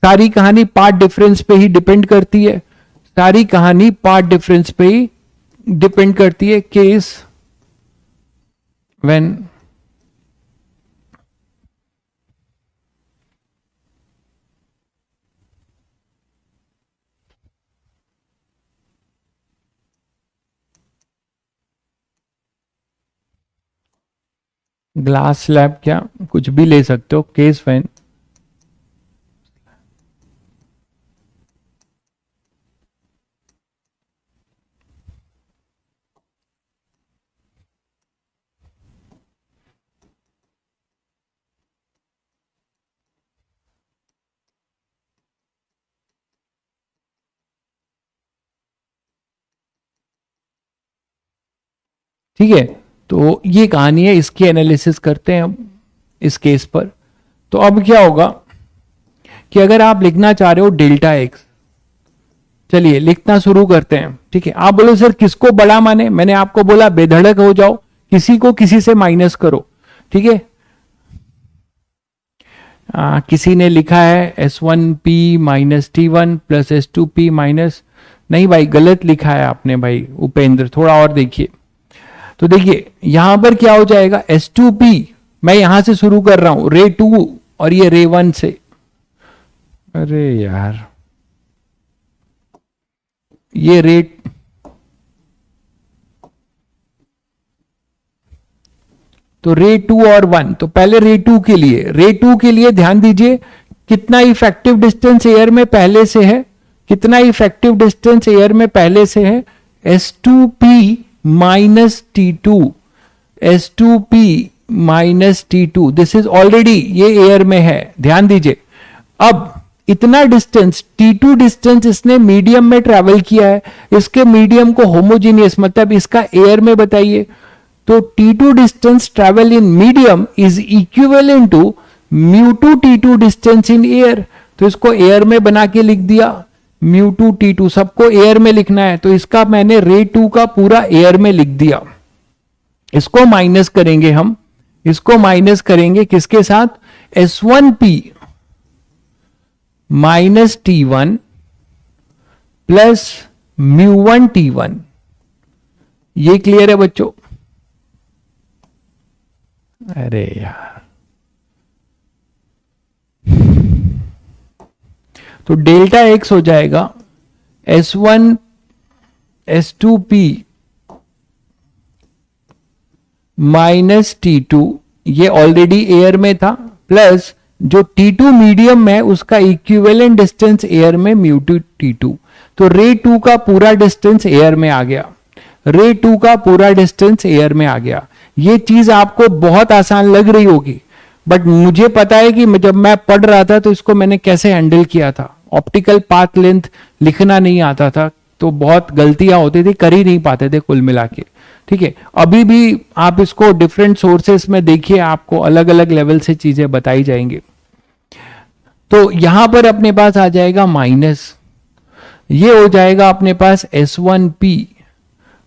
सारी कहानी पार्ट डिफरेंस पे ही डिपेंड करती है, सारी कहानी पार्ट डिफरेंस पे ही डिपेंड करती है। केस व्हेन ग्लास स्लैब, क्या कुछ भी ले सकते हो, केस व्हेन ठीक है, तो ये कहानी है, इसकी एनालिसिस करते हैं अब इस केस पर। तो अब क्या होगा कि अगर आप लिखना चाह रहे हो डेल्टा एक्स, चलिए लिखना शुरू करते हैं। ठीक है, आप बोलो सर किसको बड़ा माने, मैंने आपको बोला बेधड़क हो जाओ, किसी को किसी से माइनस करो। ठीक है, किसी ने लिखा है S1P minus T1 plus S2P minus, नहीं भाई गलत लिखा है आपने भाई उपेंद्र, थोड़ा और देखिए। तो देखिए यहां पर क्या हो जाएगा, S2P मैं यहां से शुरू कर रहा हूं रे 2 और ये रे 1 से, अरे यार ये रे तो रे 2 और 1, तो पहले रे टू के लिए ध्यान दीजिए कितना इफेक्टिव डिस्टेंस एयर में पहले से है, कितना इफेक्टिव डिस्टेंस एयर में पहले से है, S2P minus T2, S2P minus T2, this is already, ये एयर में है, ध्यान दीजिए। अब इतना डिस्टेंस T2 डिस्टेंस इसने मीडियम में ट्रेवल किया है, इसके मीडियम को होमोजीनियस मतलब इसका एयर में बताइए, तो T2 distance travel in medium is equivalent to μ2 T2 distance in air, तो इसको एयर में बना के लिख दिया, μ2 T2 सबको एयर में लिखना है, तो इसका मैंने रे 2 का पूरा एयर में लिख दिया। इसको माइनस करेंगे हम, इसको माइनस करेंगे किसके साथ, S1P minus T1 plus μ1 T1, ये क्लियर है बच्चों? अरे यार, तो डेल्टा एक्स हो जाएगा S1 S2P माइनस T2, ये ऑलरेडी एयर में था, प्लस जो T2 मीडियम में उसका इक्विवेलेंट डिस्टेंस एयर में μ2 T2, तो रे 2 का पूरा डिस्टेंस एयर में आ गया, रे 2 का पूरा डिस्टेंस एयर में आ गया। ये चीज आपको बहुत आसान लग रही होगी, बट मुझे पता है कि जब मैं पढ़ रहा था तो इसको मैंने कैसे हैंडल किया था, ऑप्टिकल पाथ लेंथ लिखना नहीं आता था, तो बहुत गलतियां होती थी, कर ही नहीं पाते थे कुल मिला के, ठीक है। अभी भी आप इसको डिफरेंट सोर्सेस में देखिए, आपको अलग अलग लेवल से चीजें बताई जाएंगी। तो यहां पर अपने पास आ जाएगा माइनस, ये हो जाएगा अपने पास S1P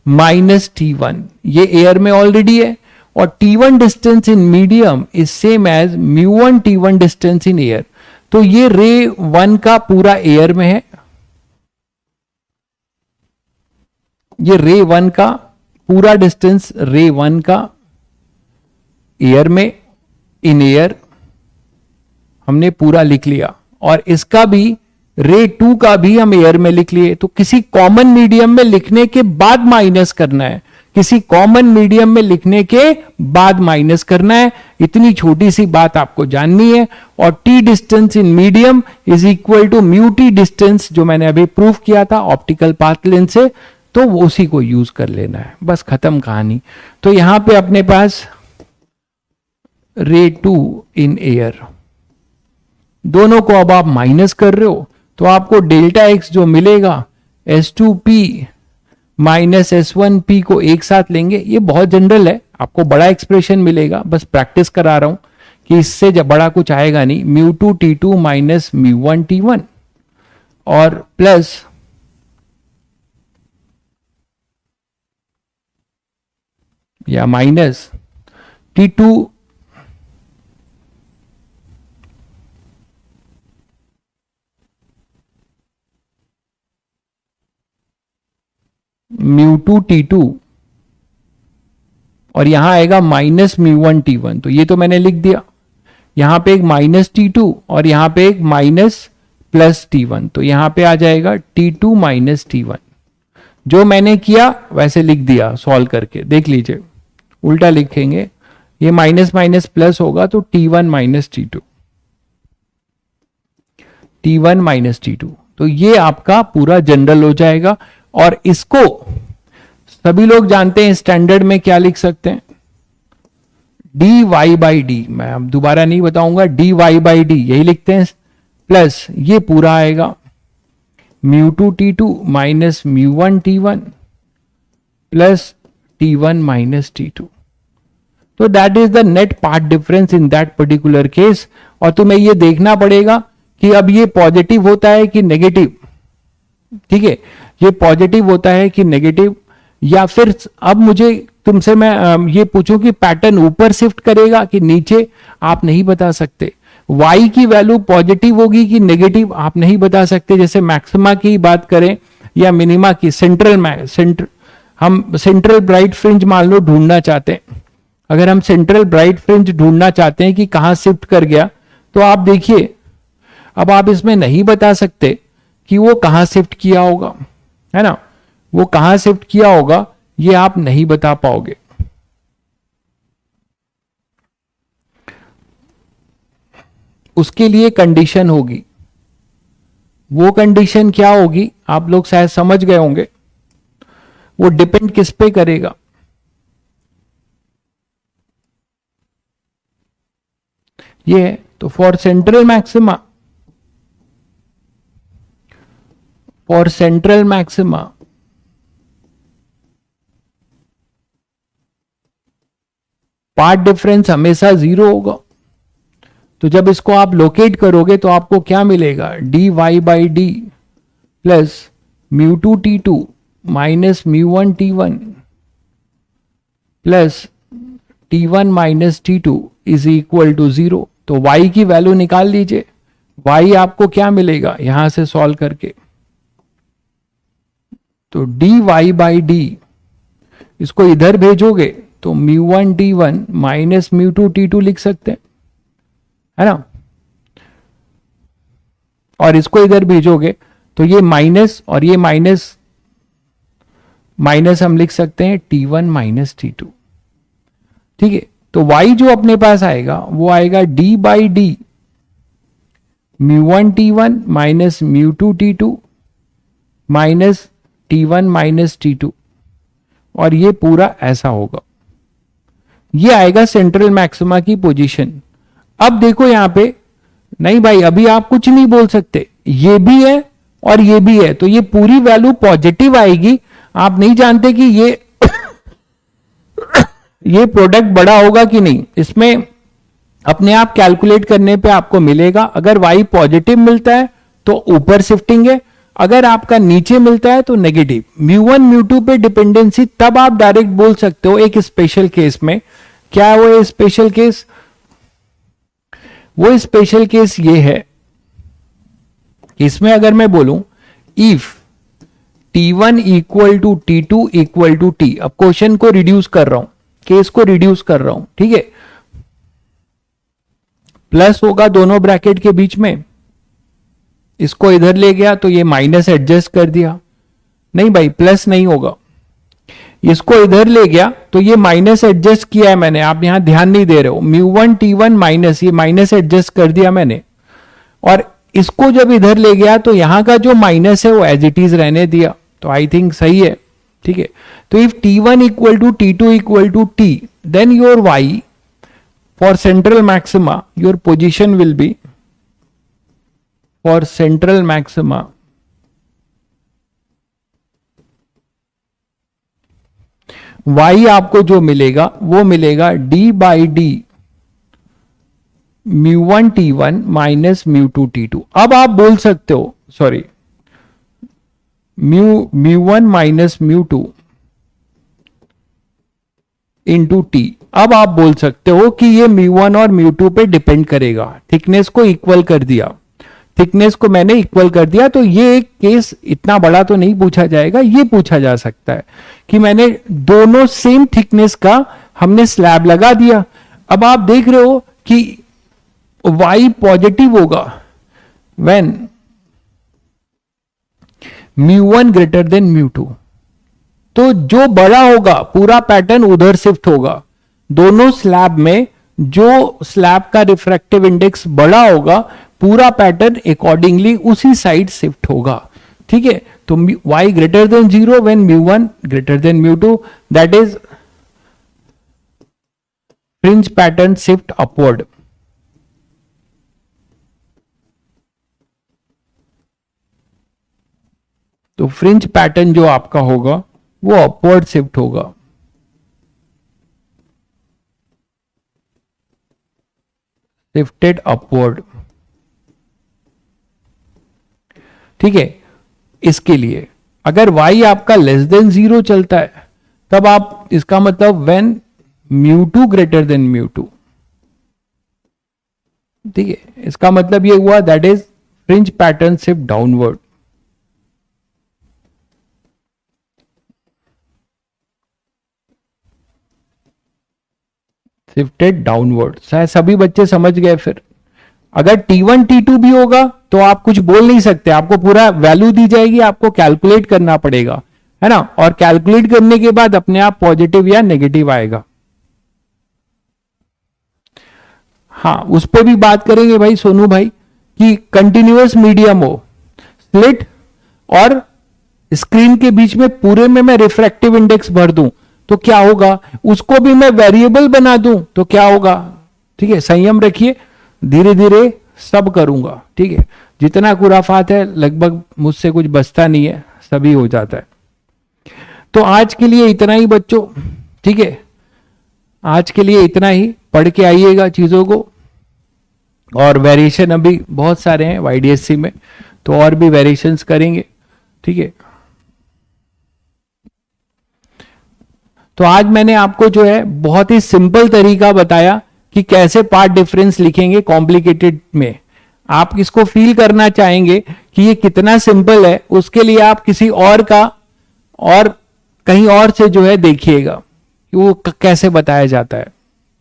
माइनस T1, ये एयर में ऑलरेडी है, और T1 distance in medium is same as μ1 T1 distance in air, तो ये रे 1 का पूरा एयर में है, ये रे 1 का पूरा डिस्टेंस रे 1 का एयर में, इन एयर हमने पूरा लिख लिया, और इसका भी रे 2 का भी हम एयर में लिख लिए। तो किसी कॉमन मीडियम में लिखने के बाद माइनस करना है, किसी कॉमन मीडियम में लिखने के बाद माइनस करना है, इतनी छोटी सी बात आपको जाननी है। और T distance in medium is equal to μT distance, जो मैंने अभी प्रूफ किया था ऑप्टिकल पाथ लेंथ से, तो उसी को यूज कर लेना है, बस खत्म कहानी। तो यहां पे अपने पास रे 2 इन एयर, दोनों को अब आप माइनस कर रहे हो, तो आपको डेल्टा एक्स जो मिलेगा S2P माइनस S1P को एक साथ लेंगे, ये बहुत जनरल है, आपको बड़ा एक्सप्रेशन मिलेगा, बस प्रैक्टिस करा रहा हूं कि इससे जब बड़ा कुछ आएगा नहीं, μ2 T2 माइनस μ1 T1 और प्लस या माइनस T2 μ2 T2 और यहां आएगा माइनस μ1 T1, तो ये तो मैंने लिख दिया, यहां पे एक माइनस T2 और यहां पे एक माइनस प्लस T1, तो यहां पे आ जाएगा T2 माइनस T1, जो मैंने किया वैसे लिख दिया सॉल्व करके, देख लीजिए उल्टा लिखेंगे, ये माइनस माइनस प्लस होगा तो T1 minus T2, T1 minus T2, तो ये आपका पूरा जनरल हो जाएगा। और इसको सभी लोग जानते हैं स्टैंडर्ड में क्या लिख सकते हैं, dy बाई डी, मैं अब दोबारा नहीं बताऊंगा, dy बाई डी यही लिखते हैं, प्लस ये पूरा आएगा μ2 T2 minus μ1 T1 plus T1 minus T2, तो that is the net path difference in that particular case. और तुम्हें ये देखना पड़ेगा कि अब ये पॉजिटिव होता है कि नेगेटिव, ठीक है, ये पॉजिटिव होता है कि नेगेटिव, या फिर अब मुझे तुमसे मैं ये पूछूं कि पैटर्न ऊपर शिफ्ट करेगा कि नीचे, आप नहीं बता सकते। y की वैल्यू पॉजिटिव होगी कि नेगेटिव, आप नहीं बता सकते। जैसे मैक्सिमा की बात करें या मिनिमा की, हम सेंट्रल ब्राइट फ्रिंज मान लो ढूंढना चाहते हैं, अगर हम सेंट्रल ब्राइट फ्रिंज ढूंढना चाहते हैं कि कहां शिफ्ट कर गया, तो आप देखिए अब आप इसमें नहीं बता सकते कि वो कहां शिफ्ट किया होगा, है ना, वो कहां शिफ्ट किया होगा ये आप नहीं बता पाओगे। उसके लिए कंडीशन होगी। वो कंडीशन क्या होगी आप लोग शायद समझ गए होंगे। वो डिपेंड किस पे करेगा? ये है तो for central maxima, for central maxima path difference हमेशा 0 होगा। तो जब इसको आप लोकेट करोगे तो आपको क्या मिलेगा? D Y by D plus mu two T two minus mu one T one plus T one minus T two is equal to 0। तो y की वैल्यू निकाल लीजिए। y आपको क्या मिलेगा यहां से सॉल्व करके? तो डी वाई बाई डी, इसको इधर भेजोगे तो mu one T one minus mu two T two लिख सकते हैं, है ना। और इसको इधर भेजोगे तो ये माइनस और ये माइनस माइनस हम लिख सकते हैं T one minus T two. ठीक है, तो y जो अपने पास आएगा वो आएगा d by D mu one T one minus mu two T two minus T one minus T two, और ये पूरा ऐसा होगा। ये आएगा सेंट्रल मैक्सिमा की पोजीशन। अब देखो यहां पे, नहीं भाई अभी आप कुछ नहीं बोल सकते, ये भी है और ये भी है, तो ये पूरी वैल्यू पॉजिटिव आएगी। आप नहीं जानते कि ये प्रोडक्ट बड़ा होगा कि नहीं, इसमें अपने आप कैलकुलेट करने पे आपको मिलेगा। अगर y पॉजिटिव मिलता है तो ऊपर शिफ्टिंग है, अगर आपका नीचे मिलता है तो negative. Mu one mu two पे डिपेंडेंसी तब आप डायरेक्ट बोल सकते हो एक स्पेशल केस में। क्या है वो स्पेशल केस? वो स्पेशल केस ये है, इसमें अगर मैं बोलूं if T1 equal to T2 equal to T, अब क्वेश्चन को रिड्यूस कर रहा हूं, केस को रिड्यूस कर रहा हूं, ठीक है। प्लस होगा दोनों ब्रैकेट के बीच में, इसको इधर ले गया तो ये माइनस एडजस्ट कर दिया, नहीं भाई प्लस नहीं होगा। इसको इधर ले गया तो ये माइनस एडजस्ट किया है मैंने, आप यहां ध्यान नहीं दे रहे हो। Mu one T one minus, ये माइनस एडजस्ट कर दिया मैंने, और इसको जब इधर ले गया तो यहां का जो माइनस है वो एज इट इज रहने दिया, तो आई थिंक सही है, ठीक है। तो if T1 equal to T2 equal to T, then your y for central maxima, your position will be for central maxima y आपको जो मिलेगा वो मिलेगा d by D mu one T one minus mu two T two. अब आप बोल सकते हो, sorry mu one minus mu two into T. अब आप बोल सकते हो कि ये म्यू वन और म्यू टू पे डिपेंड करेगा। थिकनेस को इक्वल कर दिया, थिकनेस को मैंने इक्वल कर दिया, तो ये एक केस इतना बड़ा तो नहीं पूछा जाएगा। ये पूछा जा सकता है कि मैंने दोनों सेम थिकनेस का हमने स्लैब लगा दिया। अब आप देख रहे हो कि y पॉजिटिव होगा when mu one greater than mu two, तो जो बड़ा होगा पूरा पैटर्न उधर शिफ्ट होगा। दोनों स्लैब में जो स्लैब का रिफ्रैक्टिव इंडेक्स बड़ा होगा पूरा पैटर्न अकॉर्डिंगली उसी साइड शिफ्ट होगा, ठीक है। तो y greater than 0 when mu one greater than mu two, that is fringe pattern shift upward. तो फ्रिंज पैटर्न जो आपका होगा वो अपवर्ड शिफ्ट होगा, शिफ्टेड अपवर्ड, ठीक है। इसके लिए अगर y आपका लेस देन 0 चलता है तब आप, इसका मतलब when mu two greater than mu two, ठीक है। इसका मतलब ये हुआ that is fringe pattern shift downward. Shifted downward, शायद सभी बच्चे समझ गए। फिर अगर T1 T2 भी होगा तो आप कुछ बोल नहीं सकते, आपको पूरा वैल्यू दी जाएगी, आपको कैलकुलेट करना पड़ेगा, है ना। और कैलकुलेट करने के बाद अपने आप पॉजिटिव या नेगेटिव आएगा। हाँ, उस पे भी बात करेंगे भाई सोनू भाई, कि कंटिन्यूअस मीडियम हो, स्लिट और स्क्रीन के बीच में पूरे में मैं रिफ्रैक्टिव इंडेक्स भर दूं तो क्या होगा, उसको भी मैं वेरिएबल बना दूं तो क्या होगा। ठीक है, संयम रखिए, धीरे धीरे सब करूंगा। ठीक है, जितना खुराफात है लगभग मुझसे कुछ बचता नहीं है, सभी हो जाता है। तो आज के लिए इतना ही बच्चों, ठीक है, आज के लिए इतना ही, पढ़ के आइएगा चीजों को। और वेरिएशन अभी बहुत सारे हैं YDSC में, तो और भी वेरिएशंस करेंगे। ठीक है, तो आज मैंने आपको जो है बहुत ही सिंपल तरीका बताया कि कैसे पार्ट डिफरेंस लिखेंगे कॉम्प्लिकेटेड में। आप इसको फील करना चाहेंगे कि ये कितना सिंपल है, उसके लिए आप किसी और का और कहीं और से जो है देखिएगा कि वो कैसे बताया जाता है।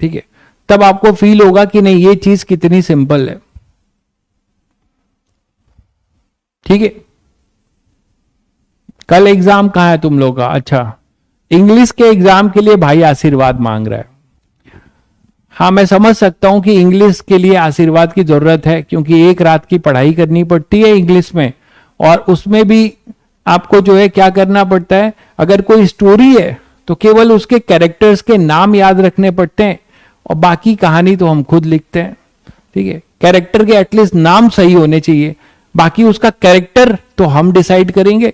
ठीक है, तब आपको फील होगा कि नहीं ये चीज कितनी सिंपल है। ठीक है, कल एग्जाम कहाँ है तुम लोग का? अच्छा, इंग्लिश के एग्जाम के लिए भाई आशीर्वाद मांग रहा है। हाँ, मैं समझ सकता हूं कि इंग्लिश के लिए आशीर्वाद की जरूरत है, क्योंकि एक रात की पढ़ाई करनी पड़ती है इंग्लिश में, और उसमें भी आपको जो है क्या करना पड़ता है, अगर कोई स्टोरी है तो केवल उसके कैरेक्टर्स के नाम याद रखने पड़ते हैं, और बाकी कहानी तो हम खुद लिखते हैं। ठीक है, कैरेक्टर के एटलीस्ट नाम सही होने चाहिए, बाकी उसका कैरेक्टर तो हम डिसाइड करेंगे,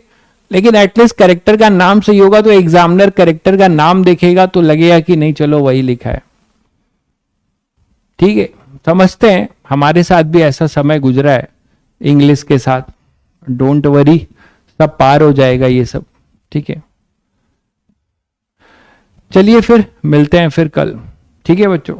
लेकिन एटलीस्ट कैरेक्टर का नाम सही होगा तो एग्जामिनर कैरेक्टर का नाम देखेगा तो लगेगा कि नहीं चलो वही लिखा है। ठीक है, समझते हैं, हमारे साथ भी ऐसा समय गुजरा है इंग्लिश के साथ। डोंट वरी, सब पार हो जाएगा ये सब। ठीक है, चलिए फिर मिलते हैं फिर कल। ठीक है बच्चों।